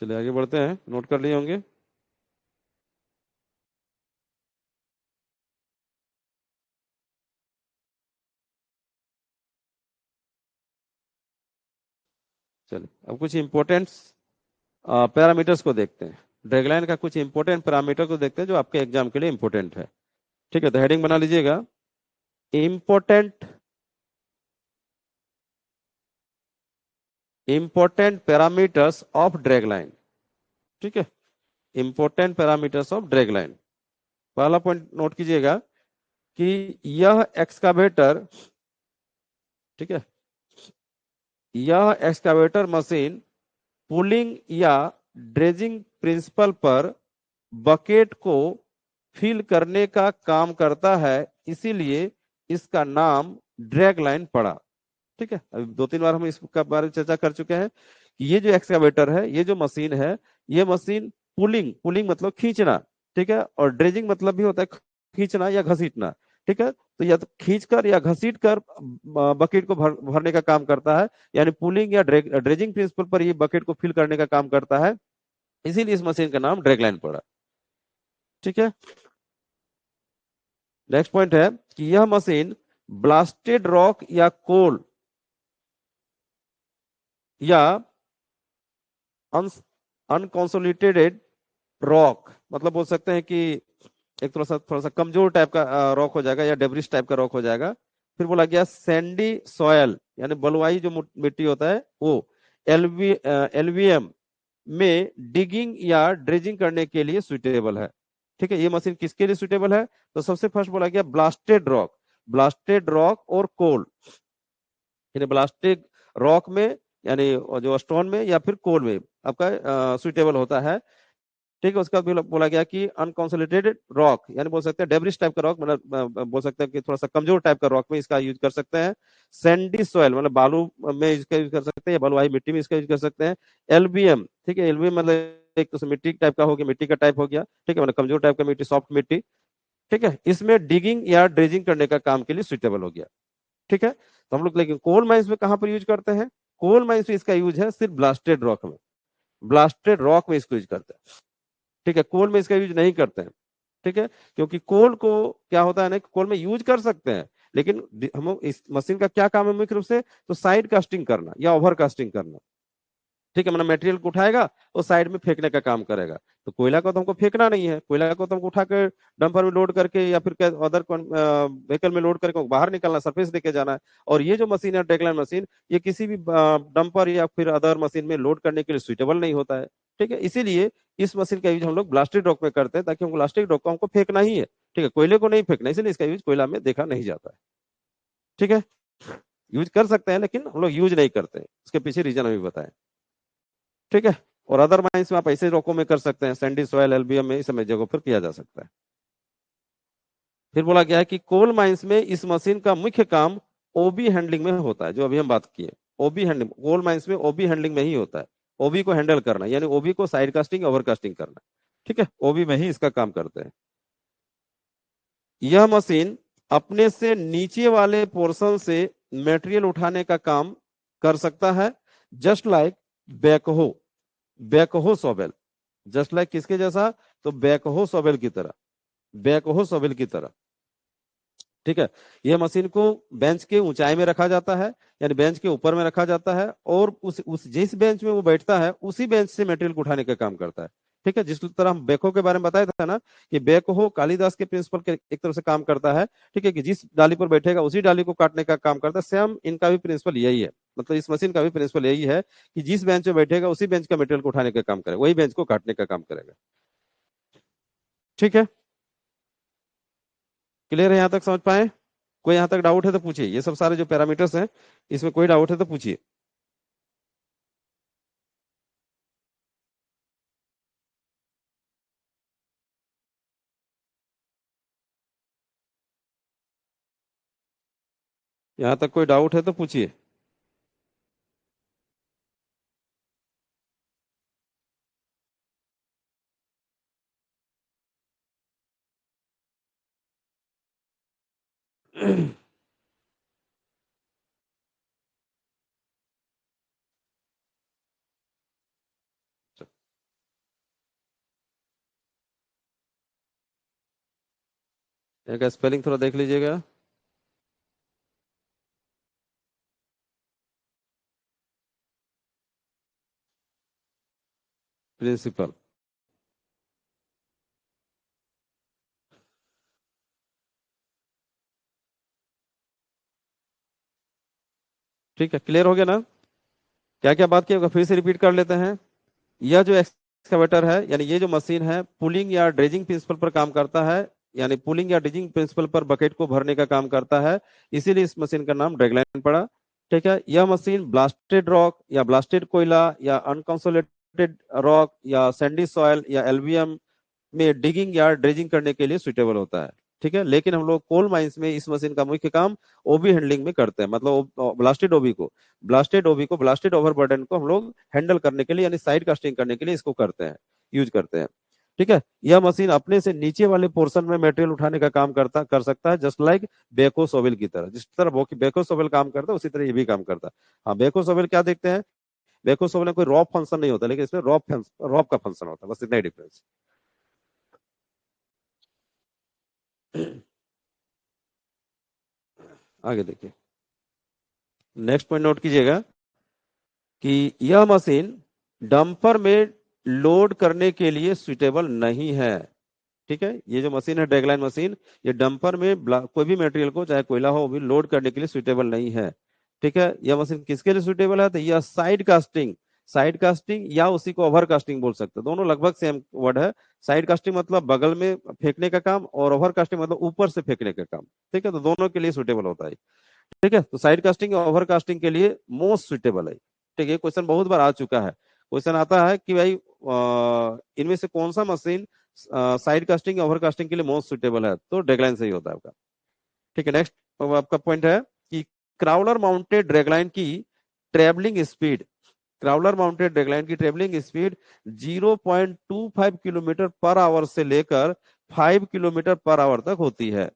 Speaker 1: चलिए आगे बढ़ते हैं, नोट कर लिए होंगे। चलिए अब कुछ इंपॉर्टेंट पैरामीटर्स को देखते हैं, ड्रैगलाइन का कुछ इंपॉर्टेंट पैरामीटर को देखते हैं जो आपके एग्जाम के लिए इंपॉर्टेंट है। ठीक है, तो हेडिंग बना लीजिएगा, important important parameters of dragline. ठीक है, इंपॉर्टेंट पैरामीटर्स ऑफ ड्रैगलाइन। पहला पॉइंट नोट कीजिएगा कि यह एक्सकावेटर, ठीक है, यह एक्सकावेटर मशीन पुलिंग या ड्रेजिंग प्रिंसिपल पर बकेट को फिल करने का काम करता है, इसीलिए इसका नाम ड्रैग लाइन पड़ा। ठीक है, अभी दो तीन बार हम इसका बारे में चर्चा कर चुके हैं कि ये जो एक्सकावेटर है, ये जो मशीन है, ये मशीन पुलिंग, पुलिंग मतलब खींचना, ठीक है, और ड्रेजिंग मतलब भी होता है खींचना या घसीटना। ठीक है, तो या तो खींच कर या घसीट कर बकेट को भरने का काम करता है, यानी पुलिंग या ड्रेजिंग प्रिंसिपल पर ये बकेट को फिल करने का काम करता है, इसीलिए इस मशीन का नाम ड्रैगलाइन पड़ा। ठीक है, नेक्स्ट पॉइंट है कि यह मशीन ब्लास्टेड रॉक या कोल या अनकॉन्सोलिडेटेड रॉक, मतलब बोल सकते हैं कि एक थोड़ा सा कमजोर टाइप का रॉक हो जाएगा या डेब्रिस टाइप का रॉक हो जाएगा। फिर बोला गया सैंडी सॉयल, यानी बलुआई जो मिट्टी होता है वो एलवीएम में डिगिंग या ड्रेजिंग करने के लिए सुइटेबल है। ठीक है, ये मशीन किसके लिए सुइटेबल है, तो सबसे फर्स्ट बोला गया ब्लास्टेड रॉक, ब्लास्टेड रॉक और कोल, यानी ब्लास्टेड रॉक में, यानी जो स्टोन में या फिर कोल में आपका सुइटेबल होता है। ठीक है, उसका बोला गया कि अनकॉन्सोलिडेटेड रॉक, यानी बोल सकते हैं डेब्रिस टाइप का रॉक, मतलब बोल सकते हैं कि थोड़ा सा कमजोर टाइप का रॉक में इसका यूज कर सकते हैं। सैंडी सॉइल मतलब बालू में इसका यूज कर सकते हैं, या बलुआही मिट्टी में इसका यूज कर सकते हैं। एलबीएम, ठीक है, एलबीएम मतलब एक तो मिट्टी टाइप का हो गया, मिट्टी का टाइप हो गया, ठीक है, मतलब कमजोर टाइप का मिट्टी, सॉफ्ट मिट्टी। ठीक है, इसमें डिगिंग या ड्रेजिंग करने का काम के लिए सुइटेबल हो गया। ठीक है, तो हम लोग लेकिन कोल माइंस में कहां पर यूज करते हैं, कोल माइंस में इसका यूज है सिर्फ ब्लास्टेड रॉक में, ब्लास्टेड रॉक में इसको यूज करते हैं। ठीक है, कोल में इसका यूज नहीं करते हैं। ठीक है, क्योंकि कोल को क्या होता है ना, कोल में यूज कर सकते हैं, लेकिन हम इस मशीन का क्या काम है मुख्य रूप से, तो साइड कास्टिंग करना या ओवर कास्टिंग करना। ठीक है, मतलब मटेरियल को उठाएगा और साइड में फेंकने का काम करेगा। तो कोयला को तो हमको फेंकना नहीं है, कोयला को तो हमको उठाकर डंपर में लोड करके या फिर अदर व्हीकल में लोड करके बाहर निकलना, सरफेस लेके जाना है। और ये जो मशीन है ड्रैगलाइन मशीन, ये किसी भी डंपर या फिर अदर मशीन में लोड करने के लिए सुइटेबल नहीं होता है। ठीक है, इसीलिए इस मशीन का यूज हम लोग ब्लास्टेड रॉक में करते हैं, ताकि हमको ब्लास्टेड रॉक को हमको फेंकना ही है। ठीक है, कोयले को नहीं फेंकना, इसलिए इसका यूज कोयला में देखा नहीं जाता है। ठीक है, यूज कर सकते हैं लेकिन हम लोग यूज नहीं करते हैं, उसके पीछे रीजन अभी बताएं। ठीक है, और अदर माइंस में आप ऐसे रॉकों में कर सकते हैं, सैंडी सॉयल, एल्बियम में, इस समय जगहों पर किया जा सकता है। फिर बोला गया है कि कोल माइंस में इस मशीन का मुख्य काम ओबी हैंडलिंग में होता है, जो अभी हम बात किए, ओबी हैंडलिंग, कोल माइंस में ओबी हैंडलिंग में ही होता है। ओबी को हैंडल करना, यानी ओबी को साइड कास्टिंग ओवर कास्टिंग करना। ठीक है, ओबी में ही इसका काम करते हैं। यह मशीन अपने से नीचे वाले पोर्शन से मेटेरियल उठाने का काम कर सकता है, just like backhoe, backhoe shovel, just like किसके जैसा, तो बैकहो शॉवेल की तरह, बैकहो शॉवेल की तरह। ठीक है। यह मशीन को बेंच के ऊंचाई में रखा जाता है, यानी बेंच के ऊपर में रखा जाता है, और उस जिस बेंच में वो बैठता है उसी बेंच से मटेरियल को उठाने का काम करता है। ठीक है। जिस तरह हम बैकहो के बारे में बताया था ना, कि बैकहो कालिदास के प्रिंसिपल के एक तरह से काम करता है। ठीक है, कि जिस डाली पर बैठेगा उसी डाली को काटने का काम करता है। सेम इनका भी प्रिंसिपल यही है, मतलब इस मशीन का भी प्रिंसिपल यही है कि जिस बेंच पे बैठेगा उसी बेंच का मटेरियल को उठाने का काम करेगा, वही बेंच को काटने का काम करेगा। ठीक है, क्लियर है? यहां तक समझ पाए? कोई यहां तक डाउट है तो पूछिए। ये सब सारे जो पैरामीटर्स हैं, इसमें कोई डाउट है तो पूछिए। यहां तक कोई डाउट है तो पूछिए। यहाँ का स्पेलिंग थोड़ा देख लीजिएगा। प्रिंसिपल। ठीक है, क्लियर हो गया ना? क्या क्या बात की फिर से रिपीट कर लेते हैं। यह जो एक्सकवेटर है, यानी ये जो मशीन है, पुलिंग या ड्रेजिंग प्रिंसिपल पर काम करता है, यानी पुलिंग या ड्रेजिंग प्रिंसिपल पर बकेट को भरने का काम करता है। इसीलिए इस मशीन का नाम ड्रैगलाइन पड़ा। ठीक है। यह मशीन ब्लास्टेड रॉक या ब्लास्टेड कोयला या अनकंसोलेटेड रॉक या सैंडी सॉयल या एल्वियम में डिगिंग या ड्रेजिंग करने के लिए सुटेबल होता है। ठीक है। लेकिन हम लोग कोल माइंस में इस मशीन का मुख्य काम ओबी हैंडलिंग में करते हैं, मतलब ब्लास्टेड ओबी को ब्लास्टेड ओवरबर्डन को हम लोग हैंडल करने के लिए, यानी साइड कास्टिंग करने के लिए इसको करते हैं, यूज करते हैं। ठीक है। यह मशीन अपने से नीचे वाले पोर्शन में मटेरियल उठाने का काम कर सकता है, जस्ट लाइक बेको सोवेल की तरह। जिस तरह बेको सोवेल काम करता है उसी तरह ये भी काम करता है। हाँ, बेको सोवेल क्या देखते हैं, बेको सोवेल में कोई रॉप फंक्शन नहीं होता, लेकिन इसमें रॉप का फंक्शन होता है, बस इतना ही डिफरेंस। आगे देखिए, नेक्स्ट पॉइंट नोट कीजिएगा कि यह मशीन डंपर में लोड करने के लिए सुटेबल नहीं है। ठीक है। ये जो मशीन है ड्रैगलाइन मशीन, ये डंपर में कोई भी मटेरियल को, चाहे कोयला हो, वो भी लोड करने के लिए सुटेबल नहीं है। ठीक है। यह मशीन किसके लिए सुटेबल है? तो यह साइड कास्टिंग या उसी को ओवर कास्टिंग बोल सकते हैं, दोनों लगभग सेम वर्ड है। साइड कास्टिंग मतलब बगल में फेंकने का काम, और ओवर कास्टिंग मतलब ऊपर से फेंकने का काम। ठीक है, तो दोनों के लिए सुटेबल होता है। ठीक है। तो साइड कास्टिंग और ओवर कास्टिंग के लिए मोस्ट सुटेबल है। ठीक है, क्वेश्चन बहुत बार आ चुका है। क्वेश्चन आता है कि भाई इनमें से कौन सा मशीन साइड कास्टिंग या ओवर कास्टिंग के लिए मोस्ट सुटेबल है? तो ड्रैगलाइन सही होता है आपका। ठीक है। नेक्स्ट आपका पॉइंट है कि क्राउलर माउंटेड ड्रैगलाइन की travelling speed crawler mounted dragline की travelling speed 0.25 kilometre per hour से लेकर 5 किलोमीटर पर आवर तक होती है।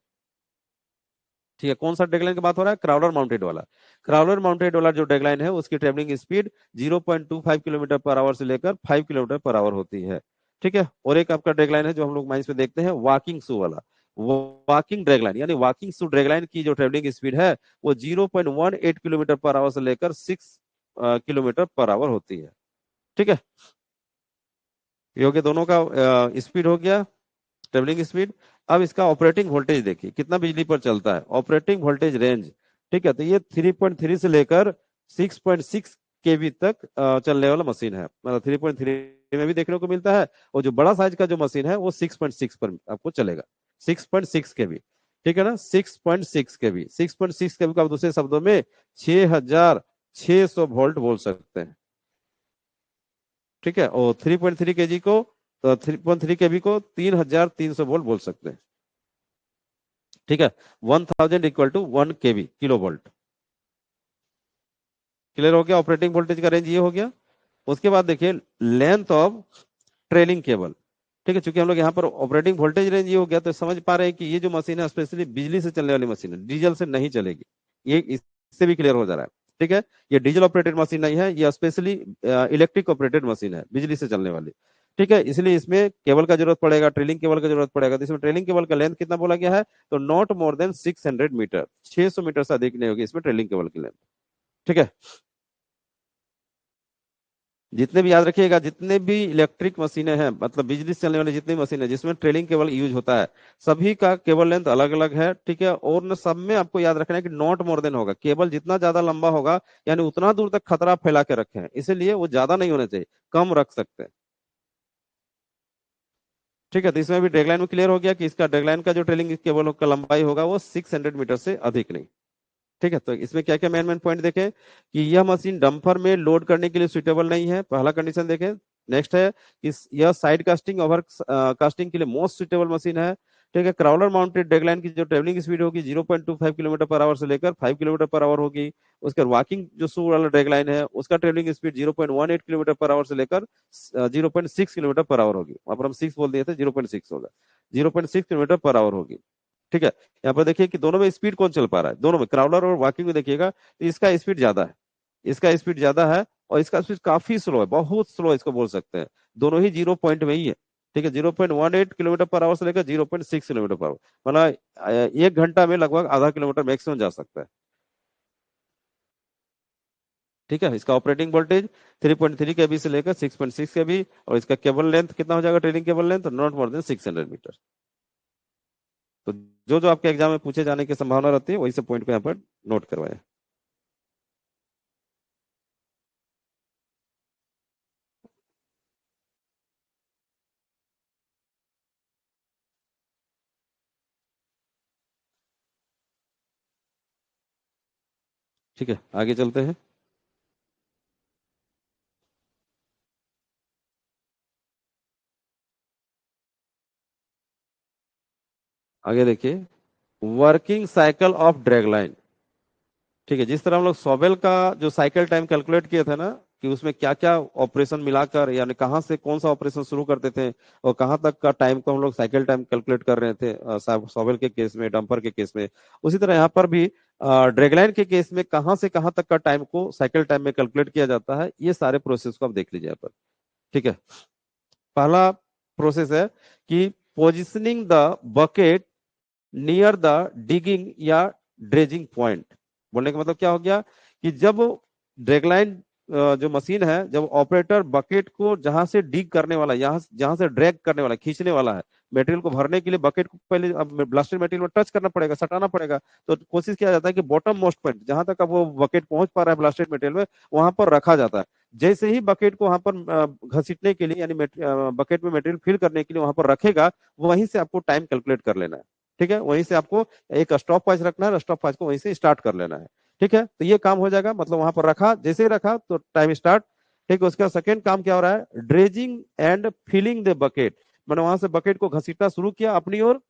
Speaker 1: ठीक है। कौन सा डेडलाइन की बात हो रहा है? क्राउलर माउंटेड वाला। क्राउलर माउंटेड वाला जो डेडलाइन है उसकी travelling speed 0.25 kilometre per hour से लेकर 5 किलोमीटर पर आवर होती है। ठीक है। और एक आपका ड्रैगलाइन है जो हम लोग माइंस में देखते हैं, वॉकिंग शू वाला। वॉकिंग ड्रैगलाइन, यानी वॉकिंग शू ड्रैगलाइन की जो ट्रेवलिंग स्पीड है वो 0.18 किलोमीटर पर आवर से लेकर 6 किलोमीटर पर आवर होती है। ठीक है। ये हो गया दोनों का स्पीड हो गया, ट्रेवलिंग स्पीड। अब इसका ऑपरेटिंग वोल्टेज देखिए, कितना बिजली पर चलता है, ऑपरेटिंग वोल्टेज रेंज। ठीक है। तो ये 3.3 से लेकर 6.6 केवी तक चलने वाला मशीन है, मतलब 3.3 में भी देखने को मिलता है, और जो बड़ा साइज का जो मशीन है वो 6.6 पर आपको चलेगा, 6.6 केवी। ठीक है ना, 6.6 केवी। 6.6 केवी को आप दूसरे शब्दों में 6,600 वोल्ट बोल सकते हैं। ठीक है। और 3.3 केजी को, तो 3.3 केवी को 3,300 वोल्ट बोल सकते हैं। ठीक है। 1,000 = 1 केवी, किलो वोल्ट। क्लियर हो गया? ऑपरेटिंग वोल्टेज का रेंज ये हो गया। उसके बाद देखिए लेंथ ऑफ ट्रेलिंग केबल। ठीक है। चूंकि हम लोग यहाँ पर ऑपरेटिंग वोल्टेज रेंज ये हो गया, तो समझ पा रहे हैं कि ये जो मशीन है स्पेशली बिजली से चलने वाली मशीन है, डीजल से नहीं चलेगी। ये इससे भी क्लियर हो जा रहा है। ठीक है। ये डीजल ऑपरेटेड मशीन नहीं है, ये स्पेशली इलेक्ट्रिक ऑपरेटेड मशीन है, बिजली से चलने वाली। ठीक है, इसलिए इसमें केबल का जरूरत पड़ेगा, ट्रेलिंग केबल का जरूरत पड़ेगा। तो इसमें ट्रेलिंग केबल का लेंथ कितना बोला गया है, तो not more than 600 metre, 600 metre से अधिक नहीं होगी इसमें ट्रेलिंग केबल की लेंथ। ठीक है, जितने भी याद रखिएगा, जितने भी इलेक्ट्रिक मशीनें हैं, मतलब बिजली से चलने वाली जितनी मशीन है जिसमें ट्रेलिंग केबल यूज होता है, सभी का केबल लेंथ अलग अलग है। ठीक है, और न सब में आपको याद रखना है कि नॉट मोर देन होगा, केबल जितना ज्यादा लंबा होगा यानी उतना दूर तक खतरा फैला के रखे हैं, इसीलिए वो ज्यादा नहीं होने चाहिए, कम रख सकते हैं। ठीक है, तो इसमें भी ड्रैगलाइन में क्लियर हो गया कि इसका ड्रैगलाइन का जो ट्रेलिंग केबल का लंबाई होगा वो 600 मीटर से अधिक नहीं। ठीक है, तो इसमें क्या क्या मेन मेन पॉइंट देखें कि यह मशीन डंपर में लोड करने के लिए सुइटेबल नहीं है, पहला कंडीशन देखें। नेक्स्ट है कि यह साइड कास्टिंग ओवर कास्टिंग के लिए मोस्ट सुइटेबल मशीन है। ठीक है, क्राउलर माउंटेड ड्रैगलाइन की जो ट्रेवलिंग स्पीड होगी 0.25 किलोमीटर पर आवर से लेकर 5 किलोमीटर पर आवर होगी। उसके वॉकिंग जो शू वाला ड्रैगलाइन है उसका travelling speed 0.18 kilometre per hour से लेकर 0.6 किलोमीटर पर आवर होगी। वहां पर हम 6 बोल दिए थे, 0.6 होगा, 0.6 किलोमीटर पर आवर होगी। ठीक है, यहाँ पर देखिए कि दोनों में स्पीड कौन चल पा रहा है, दोनों में क्राउलर और वॉकिंग में देखिएगा तो इसका स्पीड ज्यादा है, इसका स्पीड ज्यादा है, और इसका स्पीड काफी स्लो है, बहुत स्लो इसको बोल सकते हैं। दोनों ही 0 पॉइंट में ही है। ठीक है, 0.18 किलोमीटर पर आवर से लेकर 0.6 किलोमीटर पर आवर, मतलब 1 घंटा में लगभग आधा किलोमीटर मैक्सिमम जा सकता है। ठीक है, इसका ऑपरेटिंग वोल्टेज 3.3 केबी से लेकर 6.6 केबी, और इसका केबल लेंथ कितना हो जाएगा, training cable length not more than 600 metre. तो जो जो आपके एग्जाम में पूछे जाने की संभावना रहती है वही सब पॉइंट को यहाँ पर नोट करवाए। ठीक है, आगे चलते हैं। आगे देखिए, working cycle of dragline. ठीक है, जिस तरह हम लोग सॉबेल का जो साइकिल टाइम कैलकुलेट किए थे ना, कि उसमें क्या क्या ऑपरेशन मिलाकर यानी कहाँ से कौन सा ऑपरेशन शुरू करते थे और कहाँ तक का टाइम को हम लोग साइकिल टाइम कैलकुलेट कर रहे थे सॉबेल के केस में, डंपर के केस में, उसी तरह यहाँ पर भी ड्रैगलाइन के केस में कहाँ से कहाँ तक का टाइम को साइकिल टाइम में कैलकुलेट किया जाता है, ये सारे प्रोसेस को आप देख लीजिए यहाँ पर। ठीक है, पहला प्रोसेस है कि positioning the bucket near the digging या ड्रेजिंग पॉइंट। बोलने का मतलब क्या हो गया कि जब ड्रैगलाइन जो मशीन है, जब ऑपरेटर बकेट को जहां से डिग करने वाला, यहाँ जहां से ड्रैग करने वाला, खींचने वाला है, मटेरियल को भरने के लिए बकेट को पहले ब्लास्टेड मटेरियल में टच करना पड़ेगा, सटाना पड़ेगा। तो कोशिश किया जाता है कि बॉटम मोस्ट पॉइंट जहां तक अब वो बकेट पहुंच पा रहा है ब्लास्टेड मटेरियल में, वहां पर रखा जाता है। जैसे ही बकेट को वहां पर घसीटने के लिए यानी बकेट में मटेरियल फिल करने के लिए वहां पर रखेगा, वहीं से आपको टाइम कैलकुलेट कर लेना है। ठीक है, वहीं से आपको एक स्टॉप वॉच रखना है, स्टॉप वॉच को वहीं से स्टार्ट कर लेना है। ठीक है, तो ये काम हो जाएगा, मतलब वहां पर रखा, जैसे ही रखा तो टाइम स्टार्ट। ठीक है, उसका सेकेंड काम क्या हो रहा है, dredging and filling the bucket, मैंने वहां से बकेट को घसीटना शुरू किया अपनी ओर,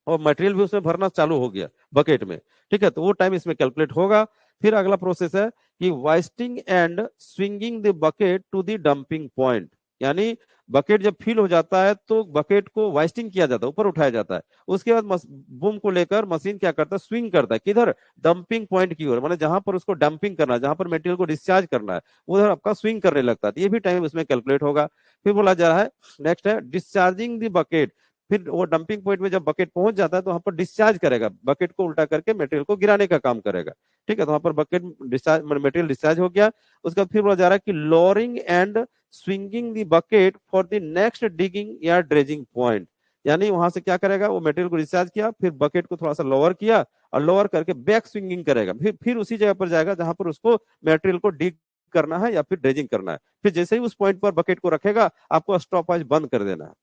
Speaker 1: और मटेरियल भी उसमें भरना चालू हो गया बकेट में। ठीक है, तो वो टाइम इसमें कैलकुलेट होगा। फिर अगला प्रोसेस है कि hoisting and swinging the bucket to the dumping point, यानी बकेट जब फिल हो जाता है तो बकेट को वाइस्टिंग किया जाता है, ऊपर उठाया जाता है। उसके बाद बूम को लेकर मशीन क्या करता है, स्विंग करता है, किधर, डंपिंग पॉइंट की ओर, मतलब जहां पर उसको डंपिंग करना है, जहां पर मटेरियल को डिस्चार्ज करना है, उधर आपका स्विंग करने लगता है। तो ये भी टाइम इसमें कैलकुलेट होगा। फिर बोला जा रहा है, नेक्स्ट है डिस्चार्जिंग द बकेट, फिर वो डंपिंग पॉइंट में जब बकेट पहुंच जाता है तो वहां पर डिस्चार्ज करेगा, बकेट को उल्टा करके मटेरियल को गिराने का काम करेगा। ठीक है, तो वहां पर बकेट डिस्चार्ज, मटेरियल डिस्चार्ज हो गया। उसके बाद फिर बोला जा रहा है कि lowering and swinging the bucket for the next digging या ड्रेजिंग पॉइंट, यानी वहां से क्या करेगा, वो मटेरियल को डिस्चार्ज किया, फिर बकेट को थोड़ा सा लोअर किया, और लोअर करके बैक स्विंगिंग करेगा, फिर उसी जगह पर जाएगा जहां पर उसको मटेरियल को डिग करना है या फिर ड्रेजिंग करना है। फिर जैसे ही उस पॉइंट पर बकेट को रखेगा, आपको स्टॉप वॉच बंद कर देना है।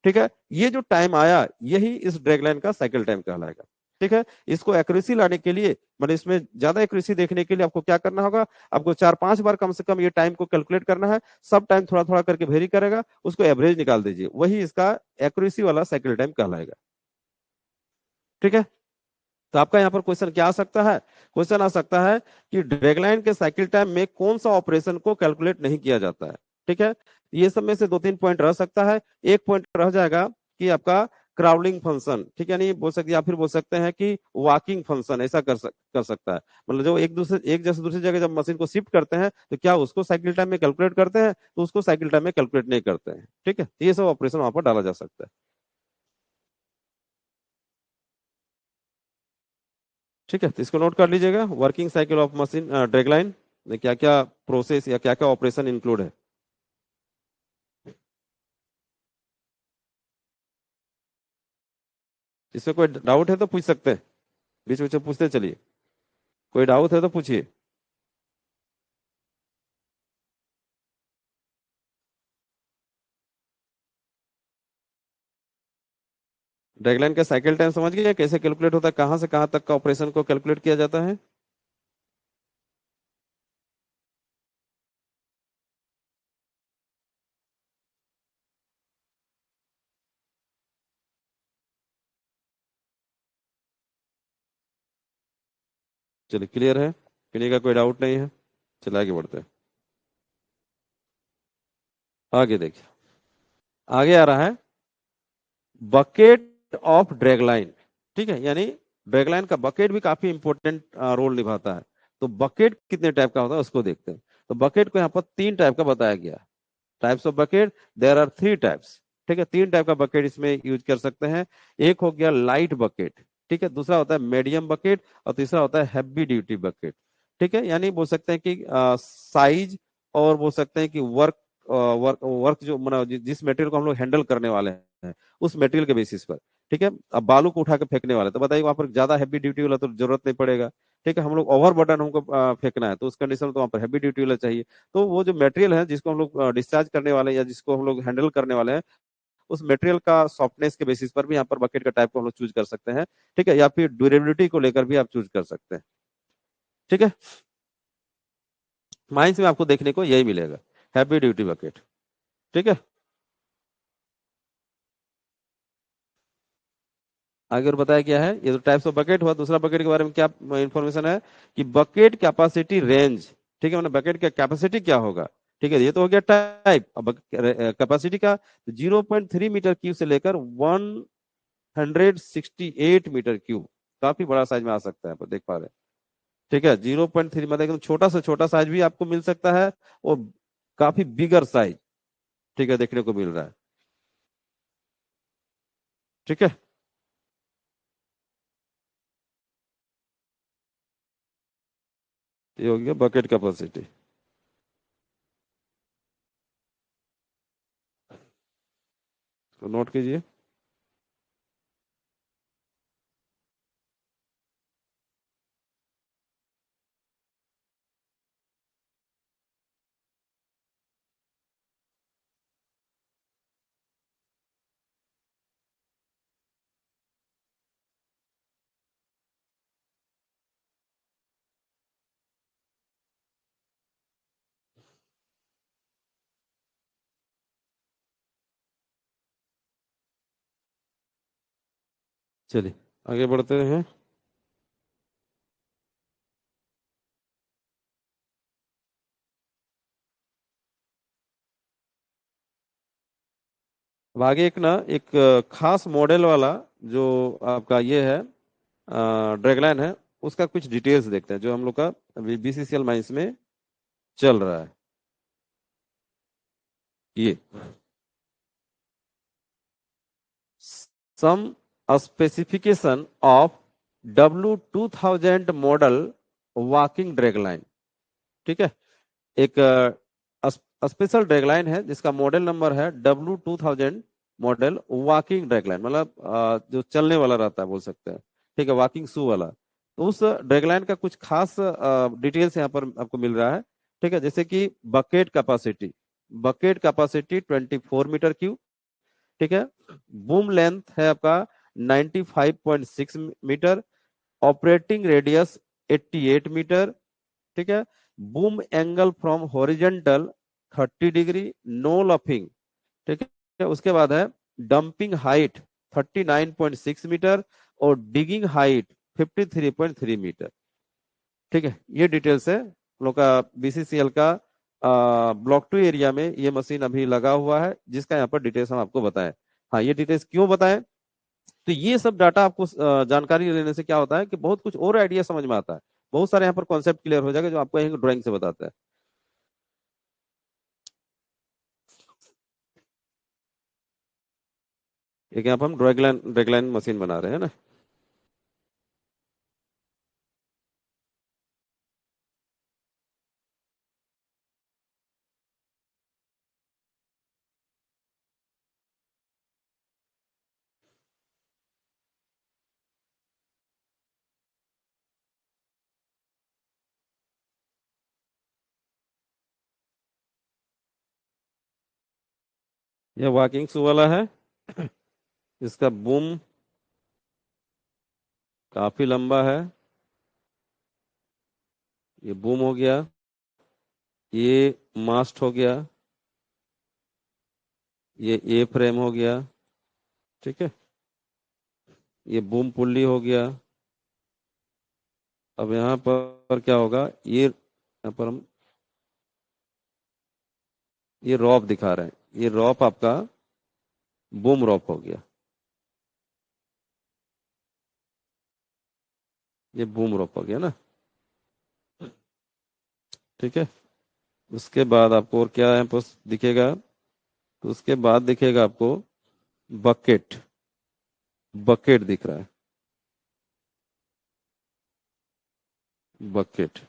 Speaker 1: ठीक है, ये जो टाइम आया यही इस ड्रैगलाइन का साइकिल टाइम कहलाएगा। ठीक है, इसको एक्यूरेसी लाने के लिए, मतलब इसमें ज्यादा एक्यूरेसी देखने के लिए आपको क्या करना होगा, आपको 4-5 बार कम से कम ये टाइम को कैलकुलेट करना है। सब टाइम थोड़ा थोड़ा करके वेरी करेगा, उसको एवरेज निकाल दीजिए, वही इसका एक्यूरेसी वाला साइकिल टाइम कहलाएगा। ठीक है, तो आपका यहाँ पर क्वेश्चन क्या आ सकता है, क्वेश्चन आ सकता है कि ड्रैगलाइन के साइकिल टाइम में कौन सा ऑपरेशन को कैलकुलेट नहीं किया जाता है। ठीक है, ये सब में से 2-3 पॉइंट रह सकता है। एक पॉइंट रह जाएगा कि आपका क्राउलिंग फंक्शन, ठीक है, नहीं बोल सकते, या फिर बोल सकते हैं कि वॉकिंग फंक्शन, ऐसा कर सकता है। मतलब जो एक जैसे दूसरी जगह जब मशीन को शिफ्ट करते हैं तो क्या उसको साइकिल टाइम में कैलकुलेट करते हैं, तो उसको साइकिल टाइम में कैलकुलेट नहीं करते हैं। ठीक है, ये सब ऑपरेशन वहां पर डाला जा सकता है। ठीक है, तो इसको नोट कर लीजिएगा, working cycle of machine drag line में क्या क्या प्रोसेस या क्या क्या ऑपरेशन इंक्लूड है। इसमें कोई डाउट है तो पूछ सकते हैं, बीच बीच में पूछते चलिए, कोई डाउट है तो पूछिए। ड्रैगलाइन का साइकिल टाइम समझ गए, कैसे कैलकुलेट होता है, कहाँ से कहाँ तक का ऑपरेशन को कैलकुलेट किया जाता है। चलिए, क्लियर है, किसी का कोई डाउट नहीं है। चलिए आगे बढ़ते हैं। आगे देखिए, आगे आ रहा है बकेट ऑफ ड्रैगलाइन। ठीक है, यानी ड्रैगलाइन का बकेट भी काफी इंपॉर्टेंट रोल निभाता है। तो बकेट कितने टाइप का होता है उसको देखते हैं। तो बकेट को यहाँ पर 3 टाइप का बताया गया है। Types of bucket, there are 3 types. ठीक है, 3 टाइप का बकेट इसमें यूज कर सकते हैं। एक हो गया लाइट बकेट, ठीक है, दूसरा होता है मीडियम बकेट, और तीसरा होता है हैवी ड्यूटी बकेट। ठीक है, यानी बोल सकते हैं कि साइज, और बोल सकते हैं कि वर्क, वर्क जो मतलब जिस मटेरियल को हम लोग हैंडल करने वाले हैं उस मटेरियल के बेसिस पर। ठीक है, अब बालू को उठा के फेंकने वाले तो बताइए वहां पर ज्यादा हैवी ड्यूटी वाला तो जरूरत नहीं पड़ेगा। ठीक है, हम लोग ओवर बर्डन हमको फेंकना है तो उस कंडीशन में तो वहां पर हैवी ड्यूटी वाला चाहिए। तो वो जो मटेरियल है जिसको हम लोग डिस्चार्ज करने वाले हैं या जिसको हम लोग हैंडल करने वाले हैं, उस मटेरियल का सॉफ्टनेस के बेसिस पर भी यहाँ पर बकेट का टाइप को हम लोग चूज कर सकते हैं। ठीक है, या फिर ड्यूरेबिलिटी को लेकर भी आप चूज कर सकते हैं। ठीक है, माइंस में आपको देखने को यही मिलेगा, हैवी ड्यूटी बकेट। ठीक है, आगे और बताया क्या है, ये तो टाइप्स ऑफ बकेट हुआ। दूसरा बकेट के बारे में क्या इंफॉर्मेशन है कि बकेट कैपेसिटी रेंज। ठीक है, मतलब बकेट का कैपेसिटी क्या होगा। ठीक है, ये तो हो गया टाइप। अब कैपेसिटी का 0.3 मीटर क्यूब से लेकर 168 मीटर क्यूब, काफी बड़ा साइज में आ सकता है, आप देख पा रहे हैं। ठीक है, 0.3 मतलब एकदम छोटा से छोटा साइज भी आपको मिल सकता है, और काफी बिगर साइज, ठीक है, देखने को मिल रहा है। ठीक है, ये हो गया बकेट कैपेसिटी, तो नोट कीजिए। चलिए आगे बढ़ते हैं। अब आगे एक ना एक खास मॉडल वाला जो आपका ये है ड्रैगलाइन है, उसका कुछ डिटेल्स देखते हैं जो हम लोग का अभी बीसीसीएल माइंस में चल रहा है। ये some specification of W2000 model walking dragline. ठीक है, एक स्पेशल ड्रैगलाइन है जिसका मॉडल नंबर है W2000 मॉडल वॉकिंग ड्रैगलाइन, मतलब जो चलने वाला रहता है बोल सकते हैं। ठीक है, वॉकिंग शू वाला। तो उस ड्रैगलाइन का कुछ खास डिटेल्स यहाँ पर आपको मिल रहा है। ठीक है, जैसे कि बकेट कैपेसिटी 24 मीटर क्यूब। ठीक है, बूम लेंथ है आपका 95.6 मीटर, ऑपरेटिंग रेडियस 88 मीटर। ठीक है, boom angle from horizontal 30 degree, no luffing. ठीक है, उसके बाद है डंपिंग हाइट 39.6 मीटर, और डिगिंग हाइट 53.3 मीटर। ठीक है, ये डिटेल्स है हम लोग का बीसीसीएल का ब्लॉक 2 एरिया में ये मशीन अभी लगा हुआ है, जिसका यहाँ पर डिटेल्स हम आपको बताएं। हाँ, ये डिटेल्स क्यों बताएं, तो ये सब डाटा आपको जानकारी लेने से क्या होता है कि बहुत कुछ और आइडिया समझ में आता है, बहुत सारे यहाँ पर कॉन्सेप्ट क्लियर हो जाएगा जो आपको यहीं ड्राइंग से बताता है। एक यहाँ पर हम ड्रैगलाइन मशीन बना रहे हैं ना। यह वॉकिंग शू वाला है। इसका बूम काफी लंबा है। ये बूम हो गया, ये मास्ट हो गया, ये ए फ्रेम हो गया, ठीक है, ये बूम पुल्ली हो गया। अब यहाँ पर क्या होगा, ये यहाँ पर हम ये रॉप दिखा रहे हैं, ये रॉप आपका बूम रॉप हो गया, ये बूम रॉप हो गया ना, ठीक है। उसके बाद आपको और क्या है पोस्ट दिखेगा, तो उसके बाद दिखेगा आपको बकेट, बकेट दिख रहा है, बकेट।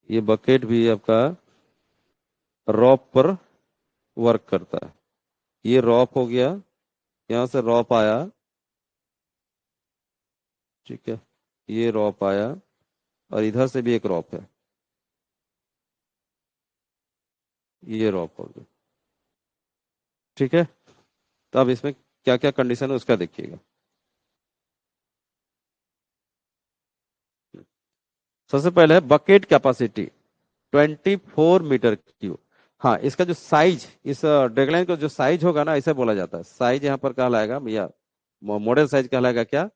Speaker 1: ये बकेट भी आपका रॉप पर वर्क करता है। ये रॉप हो गया, यहाँ से रॉप आया, ठीक है, ये रॉप आया और इधर से भी एक रॉप है, ये रॉप हो गया, ठीक है। तो अब इसमें क्या क्या कंडीशन है उसका देखिएगा। सबसे पहले है बकेट कैपेसिटी 24 मीटर क्यूब। हाँ, इसका जो साइज, इस ड्रैगलाइन का जो साइज होगा ना, इसे बोला जाता है साइज, यहाँ पर कहलाएगा भैया, मॉडल साइज कहलाएगा क्या,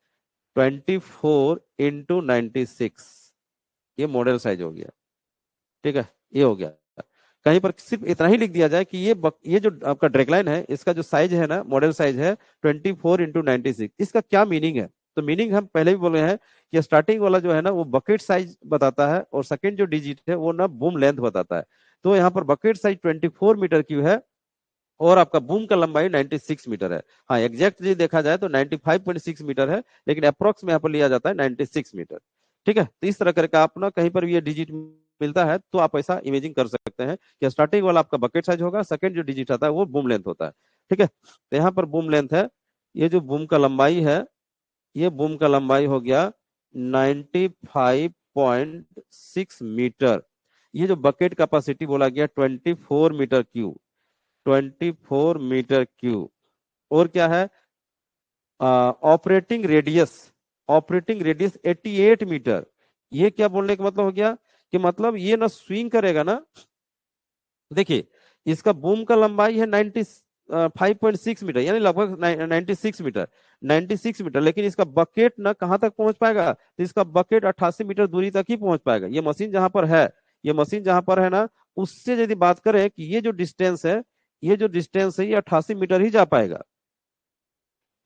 Speaker 1: 24 × 96, ये मॉडल साइज हो गया, ठीक है, ये हो गया। कहीं पर सिर्फ इतना ही लिख दिया जाए कि ये जो आपका ड्रैगलाइन है, इसका जो साइज है ना, मॉडल साइज है 24 × 96। इसका क्या मीनिंग है, तो मीनिंग हम पहले भी बोले हैं कि स्टार्टिंग वाला जो है ना वो बकेट साइज बताता है, और सेकंड जो डिजिट है वो ना बूम लेंथ बताता है। तो यहाँ पर बकेट साइज 24 मीटर क्यूब है, और आपका बूम का लंबाई 96 मीटर है। हाँ, एग्जैक्टली देखा जाए तो 95.6 मीटर है, लेकिन अप्रोक्स में यहाँ पर लिया जाता है 96 मीटर, ठीक है। तो इस तरह करके आप ना कहीं पर भी ये डिजिट मिलता है तो आप ऐसा इमेजिंग कर सकते हैं कि स्टार्टिंग वाला आपका बकेट साइज होगा, सेकंड जो डिजिट आता है वो बूम लेंथ होता है, ठीक है। तो यहाँ पर बूम लेंथ है, ये जो बूम का लंबाई है, ये बूम का लंबाई हो गया 95.6 मीटर। ये जो बकेट कैपेसिटी बोला गया 24 मीटर क्यूब, 24 मीटर क्यूब। और क्या है, operating radius, operating radius 88 metre. ये क्या बोलने का मतलब हो गया कि मतलब ये ना स्विंग करेगा ना, देखिए इसका बूम का लंबाई है 95.6 मीटर, यानी लगभग 96 मीटर, 96 मीटर, लेकिन इसका बकेट ना कहाँ तक पहुंच पाएगा, तो इसका बकेट 88 मीटर दूरी तक ही पहुंच पाएगा। ये मशीन जहां पर है, ये मशीन जहां पर है ना, उससे यदि बात करें कि ये जो डिस्टेंस है, ये जो डिस्टेंस है ये 88 मीटर ही जा पाएगा।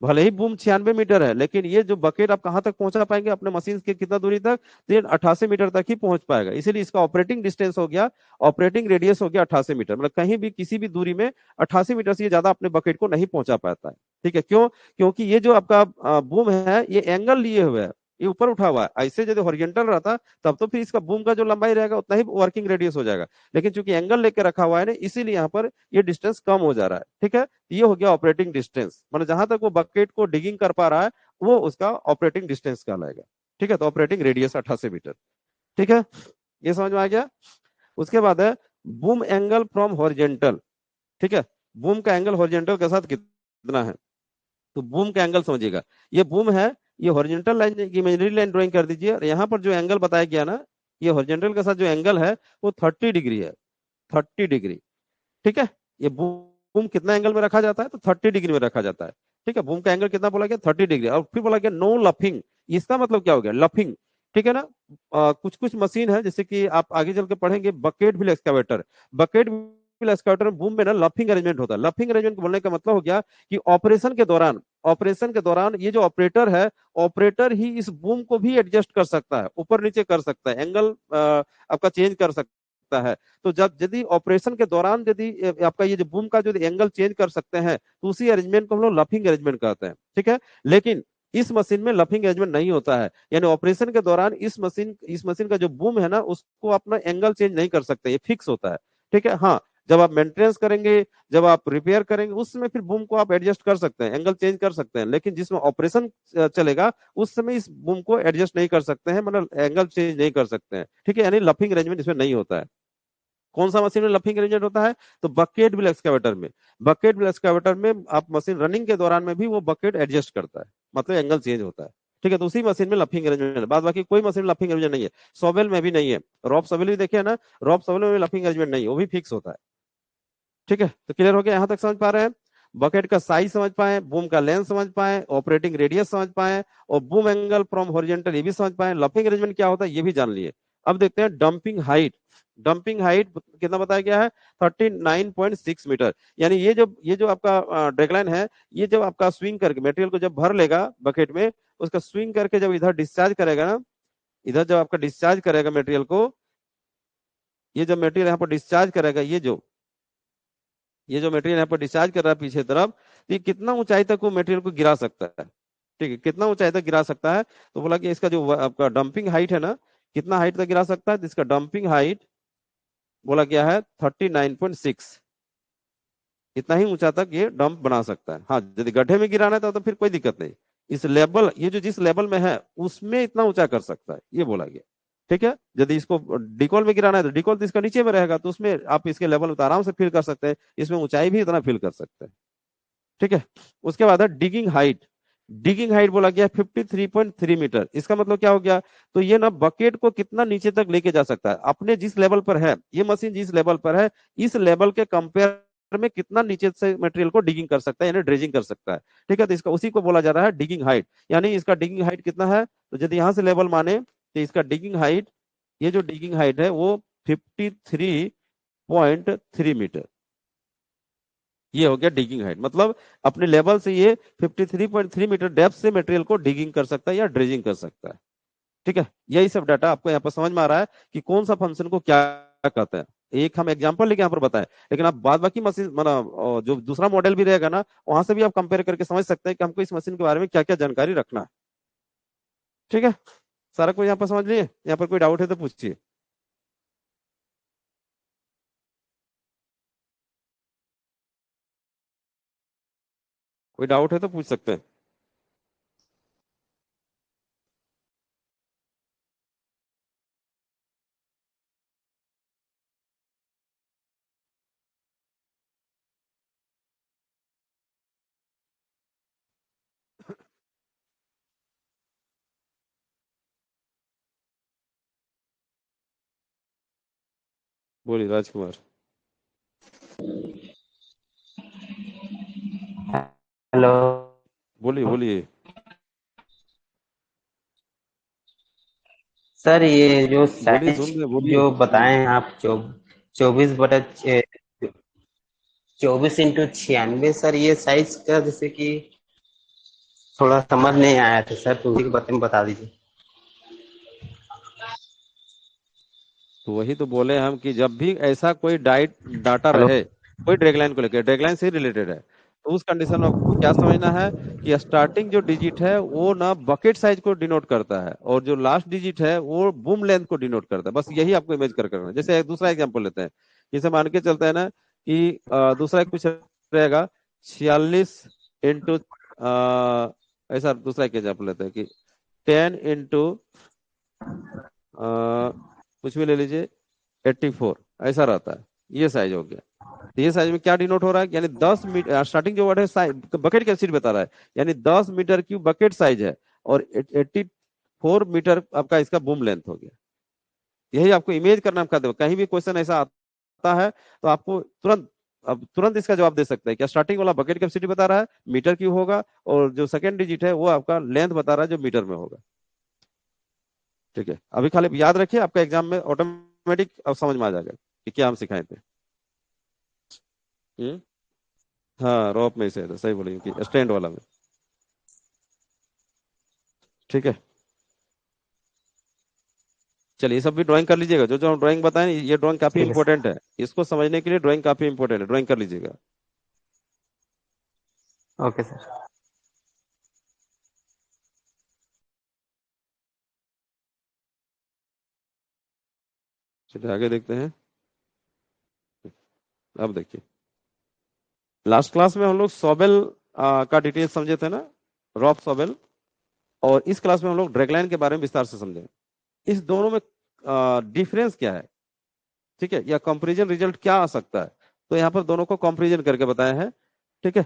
Speaker 1: भले ही बूम 96 मीटर है, लेकिन ये जो बकेट आप कहां तक पहुंचा पाएंगे अपने मशीन के कितना दूरी तक, तो ये 88 मीटर तक ही पहुंच पाएगा। इसीलिए इसका ऑपरेटिंग डिस्टेंस हो गया, ऑपरेटिंग रेडियस हो गया 88 मीटर, मतलब कहीं भी किसी भी दूरी में 88 मीटर से ये ज्यादा अपने बकेट को नहीं पहुंचा पाता है, ठीक है। क्यों, क्योंकि ये जो आपका बूम है ये एंगल लिए हुए है, ये ऊपर उठा हुआ है। ऐसे यदि हॉरिजॉन्टल रहता तब तो फिर इसका बूम का जो लंबाई रहेगा उतना ही वर्किंग रेडियस हो जाएगा, लेकिन चूंकि एंगल लेके रखा हुआ है ना, इसीलिए यहाँ पर ये डिस्टेंस कम हो जा रहा है, ठीक है। ये हो गया ऑपरेटिंग डिस्टेंस, मतलब जहां तक वो बकेट को डिगिंग कर पा रहा है वो उसका ऑपरेटिंग डिस्टेंस कहलाएगा, ठीक है। तो ऑपरेटिंग रेडियस 88 मीटर, ठीक है, ये समझ में आ गया। उसके बाद है बूम एंगल फ्रॉम हॉरिजेंटल, ठीक है। बूम का एंगल हॉरिजेंटल के साथ कितना है, तो बूम का एंगल समझिएगा, ये बूम है, ये हॉरिजेंटल लाइन की इमेजिनरी लाइन ड्राइंग कर दीजिए, और यहाँ पर जो एंगल बताया गया ना, ये हॉरिजेंटल के साथ जो एंगल है वो 30 डिग्री है, 30 डिग्री, ठीक है। ये बूम कितना एंगल में रखा जाता है, तो 30 डिग्री में रखा जाता है, ठीक है। बूम का एंगल कितना बोला गया, 30 डिग्री, और फिर बोला गया नो लफिंग। इसका मतलब क्या हो गया, लफिंग, ठीक है ना। कुछ कुछ मशीन है जैसे कि आप आगे चल के पढ़ेंगे, bucket wheel excavator, bucket wheel excavator में बूम में ना लफिंग अरेंजमेंट होता है। लफिंग अरेंजमेंट बोलने का मतलब हो गया कि ऑपरेशन के दौरान ये जो ऑपरेटर है, ऑपरेटर ही इस बूम को भी एडजस्ट कर सकता है, ऊपर नीचे कर सकता है, एंगल आपका चेंज कर सकता है। तो जब यदि ऑपरेशन के दौरान यदि आपका ये जो बूम का जो एंगल चेंज कर सकते हैं, तो उसी अरेंजमेंट को हम लोग लफिंग अरेंजमेंट कहते हैं। ठीक है, लेकिन इस मशीन में लफिंग अरेंजमेंट नहीं होता है, यानी ऑपरेशन के दौरान इस मशीन का जो बूम है ना, उसको अपना एंगल चेंज नहीं कर सकते, ये फिक्स होता है। ठीक है, हाँ, जब आप मेंटेनेंस करेंगे, जब आप रिपेयर करेंगे, उस समय फिर बूम को आप एडजस्ट कर सकते हैं, एंगल चेंज कर सकते हैं, लेकिन जिसमें ऑपरेशन चलेगा उस समय इस बूम को एडजस्ट नहीं कर सकते हैं, मतलब एंगल चेंज नहीं कर सकते हैं। ठीक है, यानी लफिंग अरेंजमेंट इसमें नहीं होता है। कौन सा मशीन में लफिंग अरेंजमेंट होता है? तो बकेट व्हील एक्सकैवेटर में। बकेट व्हील एक्सकैवेटर में आप मशीन रनिंग के दौरान में भी वो बकेट एडजस्ट करता है, मतलब एंगल चेंज होता है। ठीक है, तो उसी मशीन में लफिंग अरेंजमेंट है, बाद बाकी कोई मशीन में लफिंग अरेंजमेंट नहीं है। सॉवेल में भी नहीं है, रॉब सॉवेल भी देखे ना, रॉब सॉवेल में लफिंग अरेंजमेंट नहीं है, वो भी फिक्स होता है। ठीक है, तो क्लियर हो गया, यहां तक समझ पा रहे हैं? बकेट का साइज समझ पाए, बूम का लेंथ समझ पाए, ऑपरेटिंग रेडियस समझ पाए, और बूम एंगल फ्रॉम हॉरिजॉन्टल ये भी समझ पाए, लफिंग अरेंजमेंट क्या होता है ये भी जान लिए। अब देखते हैं डंपिंग हाइट। डंपिंग हाइट कितना बताया गया है? 39.6 मीटर। यानी ये जो आपका ड्रैगलाइन है, ये जब आपका स्विंग करके मटेरियल को जब भर लेगा बकेट में, उसका स्विंग करके जब इधर डिस्चार्ज करेगा ना, इधर जब आपका डिस्चार्ज करेगा मटेरियल को, ये जब मटेरियल यहाँ पर डिस्चार्ज करेगा, ये जो मटेरियल यहाँ पर डिस्चार्ज कर रहा है पीछे तरफ, तो ये कितना ऊंचाई तक वो मटेरियल को गिरा सकता है? ठीक है, कितना ऊंचाई तक गिरा सकता है? तो बोला कि इसका जो आपका डंपिंग हाइट है ना, कितना हाइट तक गिरा सकता है? तो इसका डंपिंग हाइट बोला गया है 39.6। इतना ही ऊंचा तक ये डंप बना सकता है। हाँ, यदि गड्ढे में गिराना है तो फिर कोई दिक्कत नहीं, इस लेवल, ये जो जिस लेवल में है उसमें इतना ऊंचा कर सकता है, ये बोला गया। ठीक है, यदि इसको डिकॉल में गिराना है तो डिकॉल तो इसका नीचे में रहेगा, तो उसमें आप इसके लेवल तो आराम से फील कर सकते हैं, इसमें ऊंचाई भी इतना फील कर सकते हैं। ठीक है, उसके बाद है डिगिंग हाइट। डिगिंग हाइट बोला गया 53.3 मीटर। इसका मतलब क्या हो गया? तो ये ना बकेट को कितना नीचे तक लेके जा सकता है, अपने जिस लेवल पर है, ये मशीन जिस लेवल पर है, इस लेवल के कंपेयर में कितना नीचे से मटेरियल को डिगिंग कर सकता है, यानी ड्रेजिंग कर सकता है। ठीक है, तो इसका उसी को बोला जा रहा है डिगिंग हाइट। यानी इसका डिगिंग हाइट कितना है? तो यदि यहां से लेवल माने तो इसका डिगिंग हाइट, ये जो डिगिंग हाइट है वो 53.3 मीटर। ये हो गया डिगिंग हाइट, मतलब अपने लेवल से ये 53.3 मीटर डेप्थ से मटेरियल को डिगिंग कर सकता है या ड्रेजिंग कर सकता है। ठीक है, यही सब डाटा आपको यहाँ पर समझ में आ रहा है कि कौन सा फंक्शन को क्या कहते हैं। एक हम एग्जांपल लेके यहाँ पर बताएं, लेकिन आप बाद बाकी मशीन मतलब जो दूसरा मॉडल भी रहेगा ना, वहां से भी आप कंपेयर करके समझ सकते हैं कि हमको इस मशीन के बारे में क्या क्या जानकारी रखना है। ठीक है, सारा कुछ यहाँ पर समझ लिए? यहाँ पर कोई डाउट है तो पूछिए। कोई डाउट है तो पूछ सकते हैं। बोलिए राजकुमार।
Speaker 3: हेलो
Speaker 1: बोलिए बोलिए।
Speaker 3: सर, ये जो
Speaker 1: बोलिए,
Speaker 3: साइज
Speaker 1: सुन रहे हैं, बोलिए।
Speaker 3: जो बताए हैं आप, 24/96, सर ये साइज का जैसे कि थोड़ा समझ नहीं आया था सर, तो उसी के बारे में बता दीजिए।
Speaker 1: तो वही तो बोले हम कि जब भी ऐसा कोई डाइट डाटा
Speaker 3: हेलो।
Speaker 1: रहे, कोई ड्रैगलाइन को लेकर, ड्रैगलाइन से रिलेटेड है, तो उस कंडीशन में आपको क्या समझना है कि स्टार्टिंग जो डिजिट है वो ना बकेट साइज को डिनोट करता है, और जो लास्ट डिजिट है वो बूम लेंथ को डिनोट करता है। बस यही आपको इमेज कर करना है। जैसे एक दूसरा एग्जाम्पल लेते हैं, जैसे मान के चलते हैं ना कि दूसरा एक कुछ रहेगा 46 इंटू, ऐसा दूसरा एक एग्जाम्पल लेते हैं कि 10 इंटू कुछ भी ले लीजिए, 84, ऐसा रहता है। ये साइज हो गया। तो ये साइज में क्या डिनोट हो रहा है? यानी 10 मीटर, स्टार्टिंग जो वर्ड है बकेट का सीट बता रहा है, यानी 10 मीटर की बकेट साइज है, और 84 मीटर आपका इसका बूम लेंथ हो गया। यही आपको इमेज करना है। कहीं भी क्वेश्चन ऐसा आता है तो आपको तुरंत इसका जवाब दे सकते हैं। क्या स्टार्टिंग वाला बकेट कैपेसिटी बता रहा है, मीटर क्यूब होगा, और जो सेकंड डिजिट है वो आपका लेंथ बता रहा है जो मीटर में होगा। ठीक है, अभी खाली याद रखिए, आपका एग्जाम में ऑटोमेटिक अब समझ में आ जाएगा कि क्या हम सिखाए थे। हम्म। हाँ, रॉप में से है, तो सही बोलेंगे कि स्टैंड वाला में। ठीक है, चलिए ये सब भी ड्राइंग कर लीजिएगा, जो जो हम ड्राइंग बताएं ये ड्राइंग काफी
Speaker 3: ठीक है सर।
Speaker 1: इंपॉर्टेंट है। इसको समझने के लिए ड्राइंग काफी इंपॉर्टेंट है, ड्राइंग कर लीजिएगा।
Speaker 3: Okay sir.
Speaker 1: चलिए आगे देखते हैं। अब देखिए, लास्ट क्लास में हम लोग सॉबेल का डिटेल समझे थे ना, रॉप सॉबेल। और इस क्लास में हम लोग ड्रैगलाइन के बारे में विस्तार से समझे। इस दोनों में डिफरेंस क्या है, ठीक है, या कंपैरिजन रिजल्ट क्या आ सकता है। तो यहाँ पर दोनों को कंपैरिजन करके बताया है। ठीक है,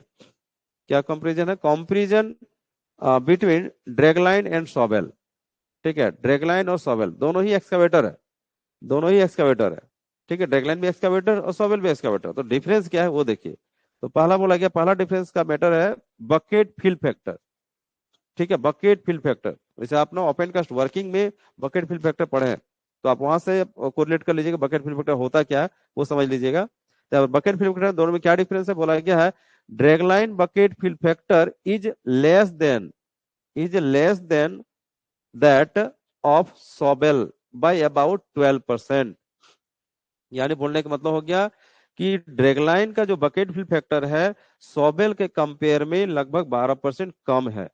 Speaker 1: क्या कंपैरिजन है, कंपैरिजन बिटवीन ड्रैगलाइन एंड सॉबेल। ठीक है, ड्रैगलाइन और सॉबेल दोनों ही एक्सकवेटर है, दोनों ही एक्सकवेटर है। ठीक है, ड्रैगलाइन भी एक्सकवेटर और सॉबेल भी एक्सकवेटर। तो डिफरेंस क्या है वो देखिए। तो पहला बोला गया, पहला डिफरेंस का मैटर है बकेट फिल फैक्टर। ठीक है, बकेट फिल फैक्टर, जैसे आप ना ओपन कास्ट वर्किंग में बकेट फिल फैक्टर पढ़े हैं, तो आप वहां से कोरिलेट कर लीजिएगा बकेट फिल फैक्टर होता क्या है, वो समझ लीजिएगा। तो बकेट फिल फैक्टर दोनों में क्या डिफरेंस है, बोला गया है dragline bucket fill factor is less than that of shovel by about 12%। यानी बोलने का मतलब हो गया कि ड्रैगलाइन का जो बकेट फिल फैक्टर है सॉबेल के कंपेयर में लगभग 12% कम है।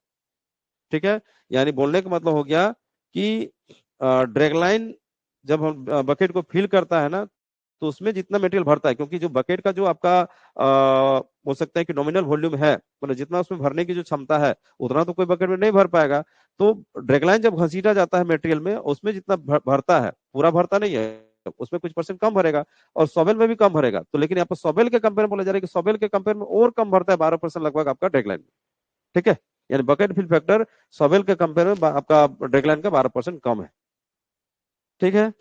Speaker 1: ठीक है, यानी बोलने का मतलब हो गया कि ड्रैगलाइन जब हम बकेट को फिल करता है ना, तो उसमें जितना मटेरियल भरता है, क्योंकि जो बकेट का जो आपका बोल सकते हैं कि नॉमिनल वॉल्यूम है, मतलब जितना उसमें भरने की जो क्षमता है उतना तो कोई बकेट में नहीं भर पाएगा। तो ड्रैगलाइन जब घसीटा जाता है मटेरियल में, उसमें जितना भरता है पूरा भरता नहीं है, उसमें कुछ परसेंट कम भरेगा, और सॉबेल में भी कम भरेगा। तो लेकिन यहाँ पर सॉबेल के कंपेयर में बोला जा रहा है कि सॉबेल के कंपेयर में और कम भरता है, 12% लगभग आपका ड्रैगलाइन में। ठीक है, यानी बकेट फिल फैक्टर सॉबेल के कंपेयर में आपका ड्रैगलाइन का 12% कम है। ठीक है,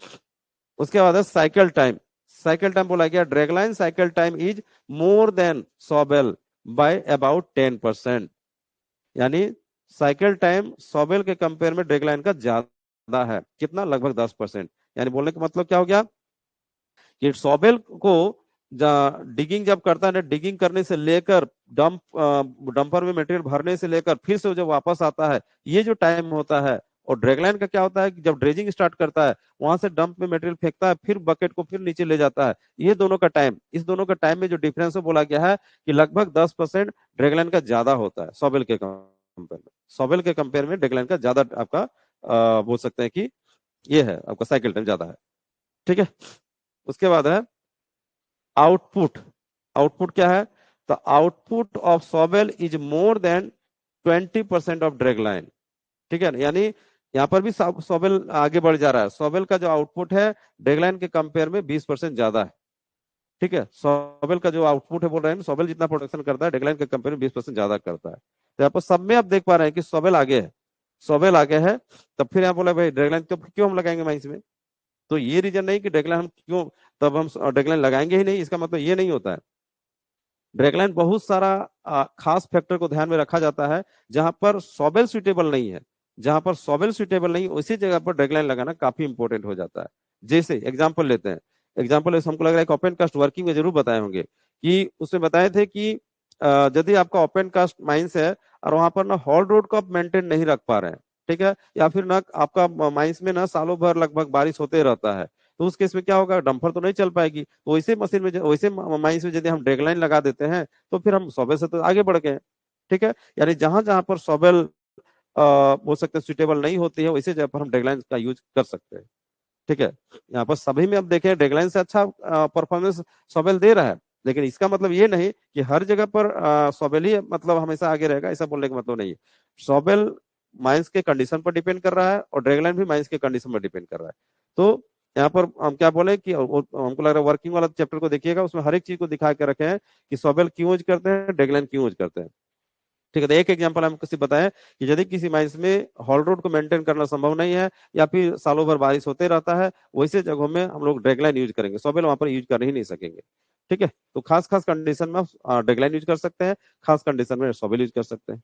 Speaker 1: उसके बाद है साइकिल टाइम। साइकिल टाइम बोला गया dragline cycle time is more than shovel by about 10%। यानी साइकिल टाइम सॉबेल के कंपेयर में ड्रैगलाइन का ज्यादा है, कितना, लगभग 10%। यानी बोलने का मतलब क्या हो गया कि सॉबेल को डिगिंग जब करता है ना, डिगिंग करने से लेकर डंपर में मटेरियल भरने से लेकर फिर से जब वापस आता है, ये जो टाइम होता है। और ड्रैगलाइन का क्या होता है कि जब ड्रेजिंग स्टार्ट करता है, वहां से डंप में मटेरियल फेंकता है, फिर बकेट को फिर नीचे ले जाता है, ये दोनों का टाइम, इस दोनों का टाइम में जो डिफरेंस है बोला गया है कि लगभग 10% ड्रैगलाइन का ज्यादा होता है सॉबेल के कंपेयर में। सॉबेल के कंपेयर में ड्रैगलाइन का ज्यादा आपका बोल सकते हैं कि ये है आपका साइकिल टाइम ज्यादा है। ठीक है, उसके बाद है आउटपुट। आउटपुट क्या है, तो output of shovel is more than 20% of dragline. ठीक है, यानी यहाँ पर भी सॉबेल आगे बढ़ जा रहा है, सॉबेल का जो आउटपुट है ड्रैग लाइन के कंपेयर में 20% ज्यादा है। ठीक है, सॉबेल का जो आउटपुट है बोल रहे हैं, सॉबेल जितना प्रोडक्शन करता है ड्रैग लाइन के कंपेयर में 20% ज्यादा करता है। तो यहाँ पर सब में आप देख पा रहे हैं कि सॉबेल आगे है, सॉबेल आगे है। तब फिर यहाँ बोला भाई ड्रैग लाइन क्यों हम लगाएंगे माइंस में। तो ये रीजन नहीं कि ड्रैग लाइन हम क्यों, तब हम ड्रैग लाइन लगाएंगे ही नहीं, इसका मतलब ये नहीं होता है। ड्रैगलाइन बहुत सारा खास फैक्टर को ध्यान में रखा जाता है, जहां पर सॉबेल सुटेबल नहीं है, जहां पर सॉबेल सुटेबल नहीं उसी जगह पर ड्रैगलाइन लगाना काफी इंपॉर्टेंट हो जाता है। जैसे एग्जांपल लेते हैं, एग्जांपल हमको लग रहा है कि ओपन कास्ट वर्किंग में जरूर बताए होंगे कि उसमें बताए थे कि यदि आपका ओपन कास्ट माइंस है और वहां पर ना हॉल रोड को आप मेंटेन नहीं रख पा रहे हैं, ठीक है, या फिर ना आपका माइंस में ना सालों भर लगभग बारिश होते रहता है, तो उस केस में क्या होगा, डंपर तो नहीं चल पाएगी। तो वैसे मशीन में वैसे माइंस में यदि हम ड्रैगलाइन लगा देते हैं, तो फिर हम सॉबेल से तो आगे बढ़ गए। ठीक है, यानी जहां जहां पर सॉबेल बोल सकते हैं सुटेबल नहीं होती है, वैसे जगह पर हम ड्रैगलाइन का यूज कर सकते हैं। ठीक है, यहाँ पर सभी में अब देखें ड्रैगलाइन से अच्छा परफॉर्मेंस सॉबेल दे रहा है, लेकिन इसका मतलब ये नहीं कि हर जगह पर सॉबेल ही मतलब हमेशा आगे रहेगा, ऐसा बोलने का मतलब नहीं है। सॉबेल माइंस के कंडीशन पर डिपेंड कर रहा है और ड्रैगलाइन भी माइंस के कंडीशन पर डिपेंड कर रहा है। तो यहाँ पर हम क्या बोले कि हमको लग रहा है वर्किंग वाला चैप्टर को देखिएगा, उसमें हर एक चीज को दिखा के रखे हैं कि सॉबेल क्यों यूज करते हैं, ड्रैगलाइन क्यों यूज करते हैं। ठीक है, तो एक एग्जांपल हम किसी बताएं कि यदि किसी माइंस में हॉल रोड को मेंटेन करना संभव नहीं है, या फिर सालों भर बारिश होते रहता है, वैसे जगहों में हम लोग ड्रैगलाइन यूज करेंगे, सॉबेल वहां पर यूज कर ही नहीं सकेंगे। ठीक है, तो खास खास कंडीशन में ड्रैगलाइन यूज कर सकते हैं, खास कंडीशन में सॉबेल यूज कर सकते हैं।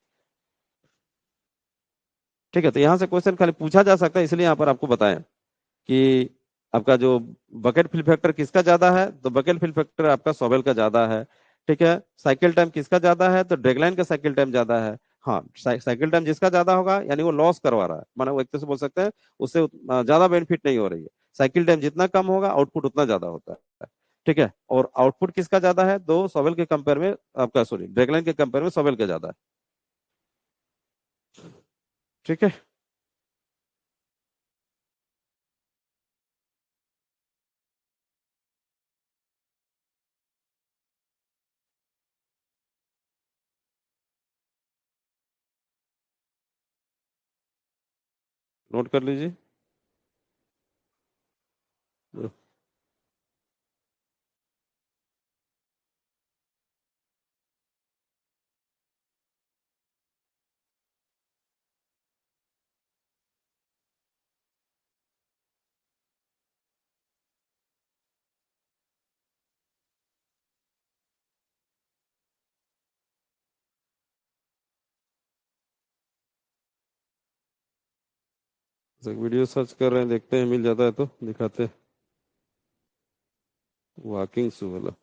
Speaker 1: ठीक है, तो यहाँ से क्वेश्चन खाली पूछा जा सकता है, इसलिए यहाँ पर आपको बताएं कि आपका जो बकेट फिल फैक्टर किसका ज्यादा है, तो बकेट फिल फैक्टर आपका सॉबेल का ज्यादा है। ठीक है, साइकिल टाइम किसका ज्यादा है, तो ड्रैगलाइन का साइकिल टाइम ज्यादा है। हाँ, साइकिल टाइम जिसका ज्यादा होगा यानी वो लॉस करवा रहा है, माना वो एक तरह से बोल सकते हैं उससे ज्यादा बेनिफिट नहीं हो रही है। साइकिल टाइम जितना कम होगा आउटपुट उतना ज्यादा होता है। ठीक है, और आउटपुट किसका ज्यादा है, दो सॉवेल के कंपेयर में, आपका सॉरी ड्रैगलाइन के कंपेयर में सॉवेल का ज्यादा है। ठीक है। नोट कर लीजिए। वीडियो सर्च कर रहे हैं, देखते हैं मिल जाता है तो दिखाते हैं। वॉकिंग शू वाला।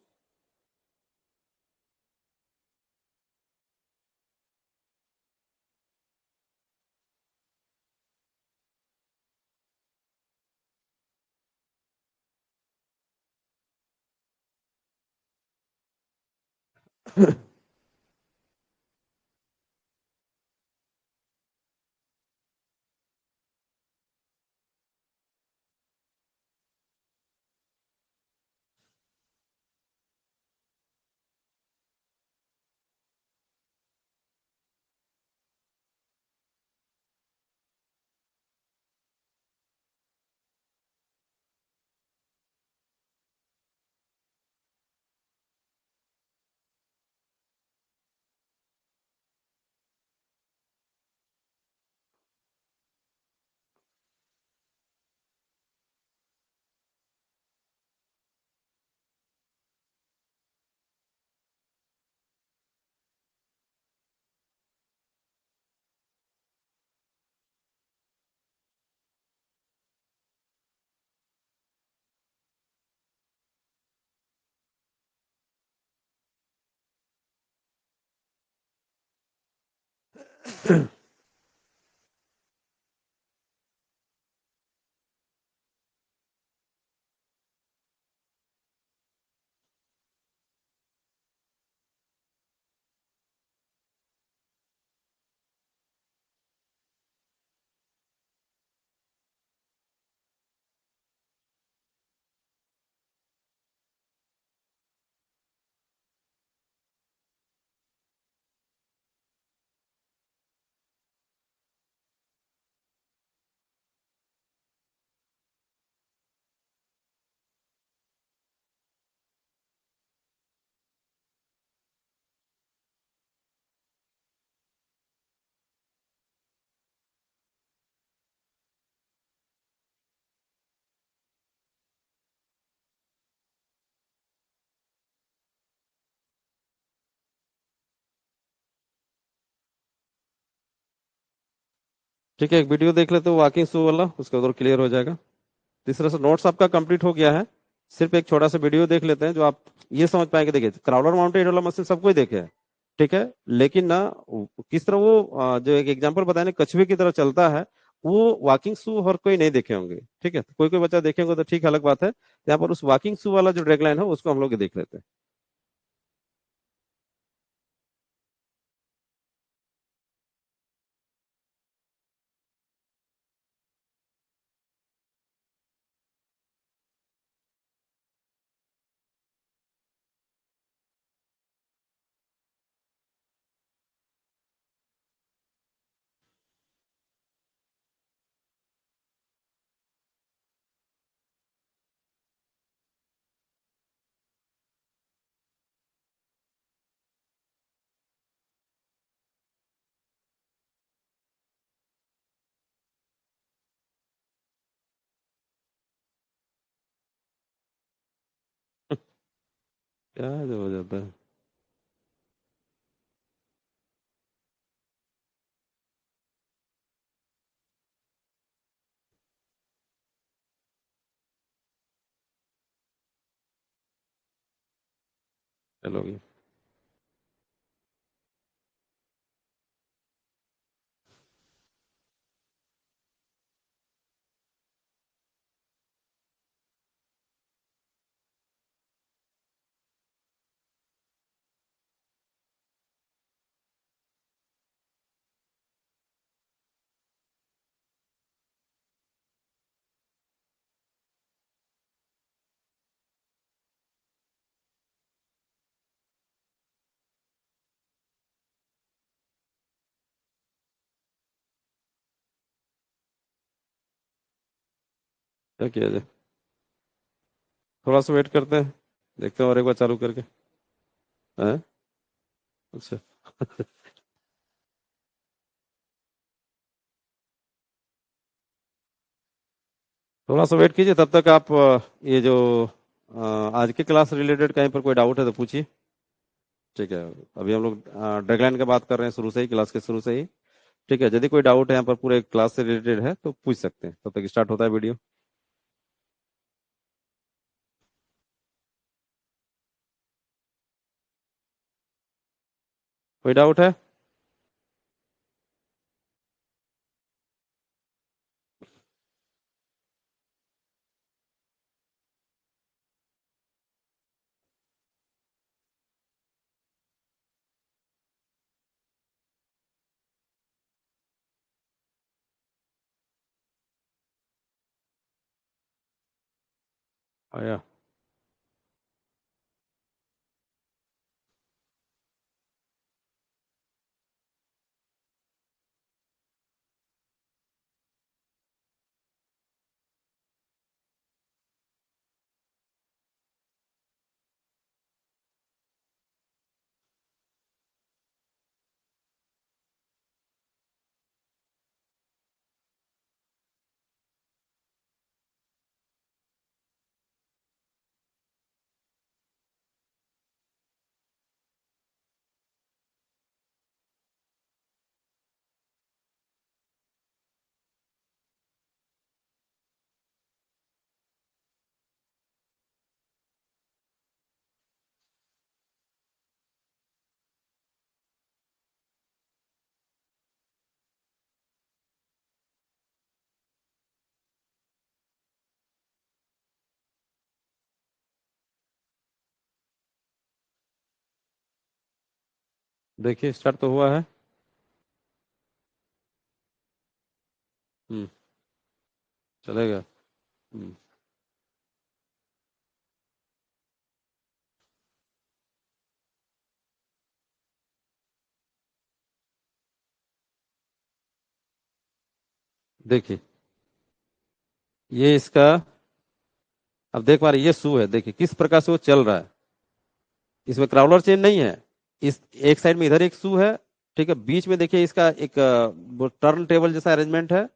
Speaker 1: ठीक है, एक वीडियो देख लेते हो वॉकिंग शू वाला, उसका उधर क्लियर हो जाएगा। तीसरा से नोट्स आपका कंप्लीट हो गया है। सिर्फ एक छोटा सा वीडियो देख लेते हैं जो आप ये समझ पाएंगे। देखिए, क्राउलर माउंटेड वाला मशीन सबको ही देखे है, ठीक है, लेकिन ना किस तरह वो जो एक एग्जांपल बताया ना कछुए की तरह चलता है, वो वॉकिंग शू हर कोई नहीं देखे होंगे। ठीक है, तो कोई कोई बच्चा देखेंगे तो ठीक अलग बात है। यहाँ पर उस वॉकिंग शू वाला जो ड्रैगलाइन है उसको हम लोग देख लेते हैं। क्या जो हो जाता है। चलो। क्या किया जाए, थोड़ा सा वेट करते हैं, देखते हैं और एक बार चालू करके। हैं? अच्छा। थोड़ा सा वेट कीजिए, तब तक आप ये जो आज की क्लास रिलेटेड कहीं पर कोई डाउट है तो पूछिए। ठीक है, अभी हम लोग डेडलाइन की बात कर रहे हैं शुरू से ही, क्लास के शुरू से ही। ठीक है, यदि कोई डाउट है यहाँ पर पूरे क्लास से रिलेटेड है तो पूछ सकते हैं, तब तक स्टार्ट होता है वीडियो। कोई डाउट है? आया। देखिए स्टार्ट तो हुआ है। हम्म। चलेगा। हम्म। देखिए ये इसका, अब देख पा रहे, ये शू है, देखिए किस प्रकार से वो चल रहा है। इसमें क्राउलर चेन नहीं है। इस एक साइड में इधर एक शू है, ठीक है, बीच में देखिए इसका एक टर्न टेबल जैसा अरेंजमेंट है,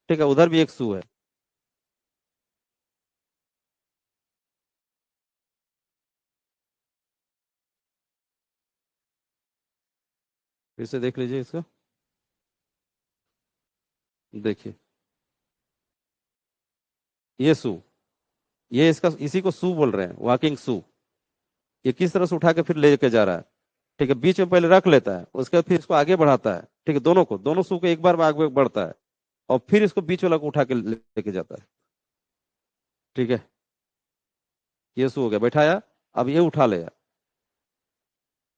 Speaker 1: ठीक है, उधर भी एक शू है। फिर से देख लीजिए इसको। देखिए ये शू, ये इसका, इसी को शू बोल रहे हैं, वॉकिंग शू। ये किस तरह से उठा के फिर लेके जा रहा है, ठीक है, बीच में पहले रख लेता है, उसके बाद फिर इसको आगे बढ़ाता है, ठीक है, दोनों को, दोनों शू को एक बार में आगे बढ़ता है, और फिर इसको बीच वाला को उठा के लेके जाता है। ठीक है, ये शू हो गया बैठाया। अब ये उठा लेगा,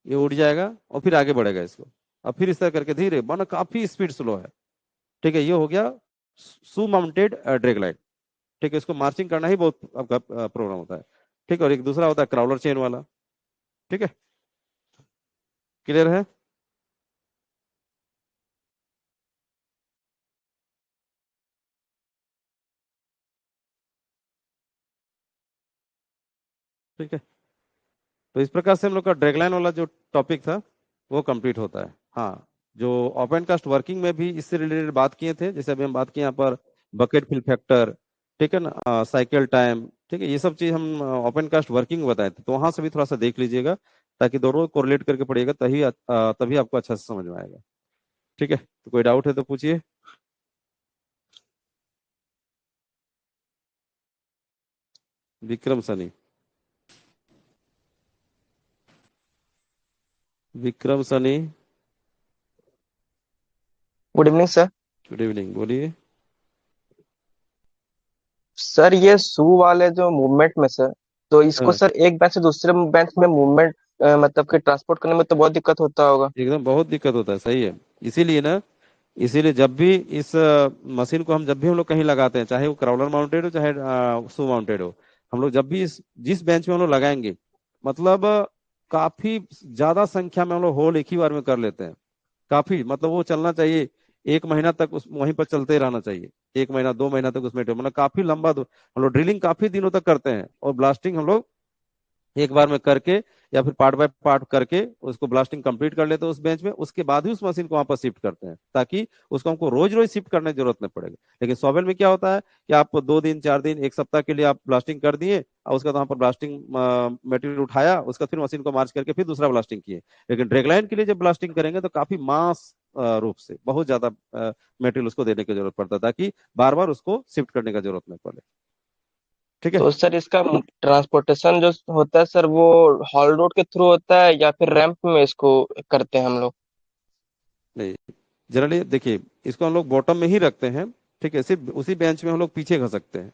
Speaker 1: ये उठ जाएगा और फिर आगे बढ़ेगा इसको, और फिर इस तरह करके धीरे, माना काफी स्पीड स्लो है। ठीक है, ये हो गया सू माउंटेड ड्रैग लाइन। ठीक है, इसको मार्चिंग करना ही बहुत आपका प्रोग्राम होता है। ठीक है, और एक दूसरा होता है क्राउलर चेन वाला। ठीक है, क्लियर है? ठीक है, तो इस प्रकार से हम लोग का ड्रैगलाइन वाला जो टॉपिक था वो कंप्लीट होता है। हाँ, जो ओपन कास्ट वर्किंग में भी इससे रिलेटेड बात किए थे, जैसे अभी हम बात किए यहाँ पर बकेट फिल फैक्टर, ठीक है ना, साइकिल टाइम, ठीक है, ये सब चीज हम ओपन कास्ट वर्किंग में बताए थे, तो वहां से भी थोड़ा सा देख लीजिएगा, ताकि दोनों को रिलेट करके पढ़िएगा, तभी आपको अच्छा से समझ में आएगा। ठीक है, तो कोई डाउट है तो पूछिए। Vikram Sunny. Vikram Sunny.
Speaker 4: Good evening sir.
Speaker 1: Good evening, बोलिए।
Speaker 4: सर ये शू वाले जो मूवमेंट में सर, तो इसको
Speaker 1: हाँ,
Speaker 4: सर एक बेंच से दूसरे बेंच में मूवमेंट मतलब कि ट्रांसपोर्ट करने में तो बहुत दिक्कत होता होगा।
Speaker 1: एकदम बहुत दिक्कत होता है, सही है। इसीलिए ना, इसीलिए जब भी इस मशीन को हम, जब भी हम लोग कहीं लगाते हैं, चाहे वो क्राउलर माउंटेड हो चाहे सू माउंटेड हो, हम लोग जब भी जिस बेंच में हम लोग लगाएंगे, मतलब काफी ज्यादा संख्या में हम लोग होल एक ही बार में कर लेते हैं। काफी, मतलब वो चलना चाहिए, एक महीना तक उस वहीं पर चलते रहना चाहिए। 1 महीना 2 महीना तक उसमें मतलब काफी लंबा हम लोग ड्रिलिंग काफी दिनों तक करते हैं, और ब्लास्टिंग हम लोग एक बार में करके या फिर पार्ट बाय पार्ट करके उसको ब्लास्टिंग कंप्लीट कर लेते हैं उस बेंच में, उसके बाद ही उस मशीन को वहां पर शिफ्ट करते हैं, ताकि उसको हमको रोज रोज शिफ्ट करने की जरूरत नहीं पड़ेगी। लेकिन सॉवेल में क्या होता है कि आप 2 दिन 4 दिन 1 सप्ताह के लिए आप ब्लास्टिंग कर दिए, और उसका वहां पर ब्लास्टिंग मटेरियल उठाया, उसका फिर मशीन को मार्च करके फिर दूसरा ब्लास्टिंग किए। लेकिन ड्रैगलाइन के लिए जब ब्लास्टिंग करेंगे तो काफी मास रूप से बहुत ज्यादा मटेरियल उसको देने की जरूरत पड़ता है, ताकि बार बार उसको शिफ्ट करने का जरूरत नहीं पड़े। ठीक है।
Speaker 4: तो सर इसका ट्रांसपोर्टेशन जो होता है सर, वो हॉल रोड के थ्रू होता है या फिर रैंप में इसको करते हैं हम लोग?
Speaker 1: नहीं, जनरली देखिए, इसको हम लोग बॉटम में ही रखते हैं। ठीक है, सिर्फ उसी बेंच में हम लोग पीछे खा सकते हैं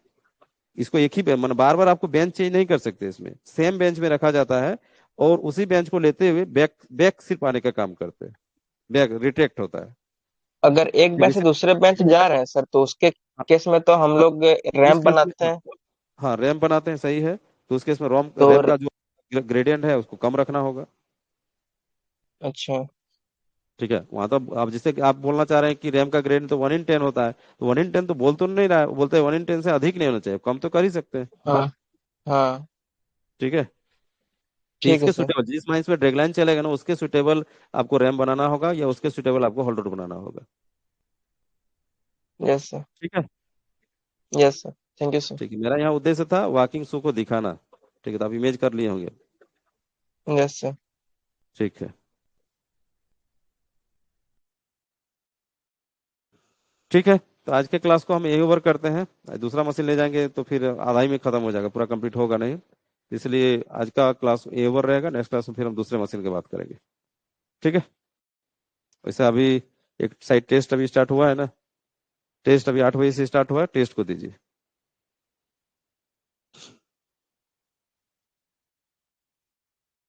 Speaker 1: इसको, एक ही मतलब बार बार आपको बेंच चेंज नहीं कर सकते, इसमें सेम बेंच में रखा जाता है, और उसी बेंच को लेते हुए बैक बैक सिर्फ आने का काम करते हैं, बैक रिट्रैक्ट होता है।
Speaker 4: अगर एक
Speaker 1: ठीक है,
Speaker 4: बेंच से दूसरे बेंच जा रहे हैं सर, तो उसके केस में तो हम लोग
Speaker 1: इस
Speaker 4: रैंप
Speaker 1: केस में
Speaker 4: बनाते हैं।
Speaker 1: हाँ रैंप बनाते हैं, सही है। तो उस केस में
Speaker 4: तो
Speaker 1: रैंप का जो ग्रेडियंट है उसको कम रखना होगा।
Speaker 4: अच्छा।
Speaker 1: ठीक है, वहां तो आप जिससे कि आप बोलना चाह रहे हैं कि रैम का ग्रेडियंट तो 1/10 होता है, तो 1/10 तो बोल तो नहीं रहा है, वो बोलते हैं 1/10 से अधिक नहीं होना चाहिए, कम तो कर ही सकते हैं।
Speaker 4: हाँ हाँ।
Speaker 1: ठीक है, तो
Speaker 4: ठीक है
Speaker 1: इसके
Speaker 4: सर।
Speaker 1: सुटेबल जिस माइंस में ड्रैगलाइन चलेगा ना, उसके सुटेबल आपको रैम बनाना होगा, या उसके सुटेबल आपको होल्डर बनाना होगा।
Speaker 4: Yes sir.
Speaker 1: ठीक है।
Speaker 4: Yes sir. Thank you sir.
Speaker 1: ठीक है, मेरा यहाँ उद्देश्य था वॉकिंग शू को दिखाना। ठीक है, तो आप इमेज कर लिए होंगे।
Speaker 4: Yes sir.
Speaker 1: ठीक है। ठीक है, तो आज के क्लास को हम यही ओवर करते हैं। दूसरा मशीन ले जाएंगे तो फिर आधा ही में खत्म हो जाएगा, पूरा कंप्लीट होगा नहीं। इसलिए आज का क्लास यही ओवर रहेगा, नेक्स्ट क्लास में फिर हम दूसरे मशीन की बात करेंगे। ठीक है। वैसे अभी एक साइड टेस्ट अभी स्टार्ट हुआ है ना, टेस्ट अभी 8 बजे से स्टार्ट हुआ है, टेस्ट को दीजिए।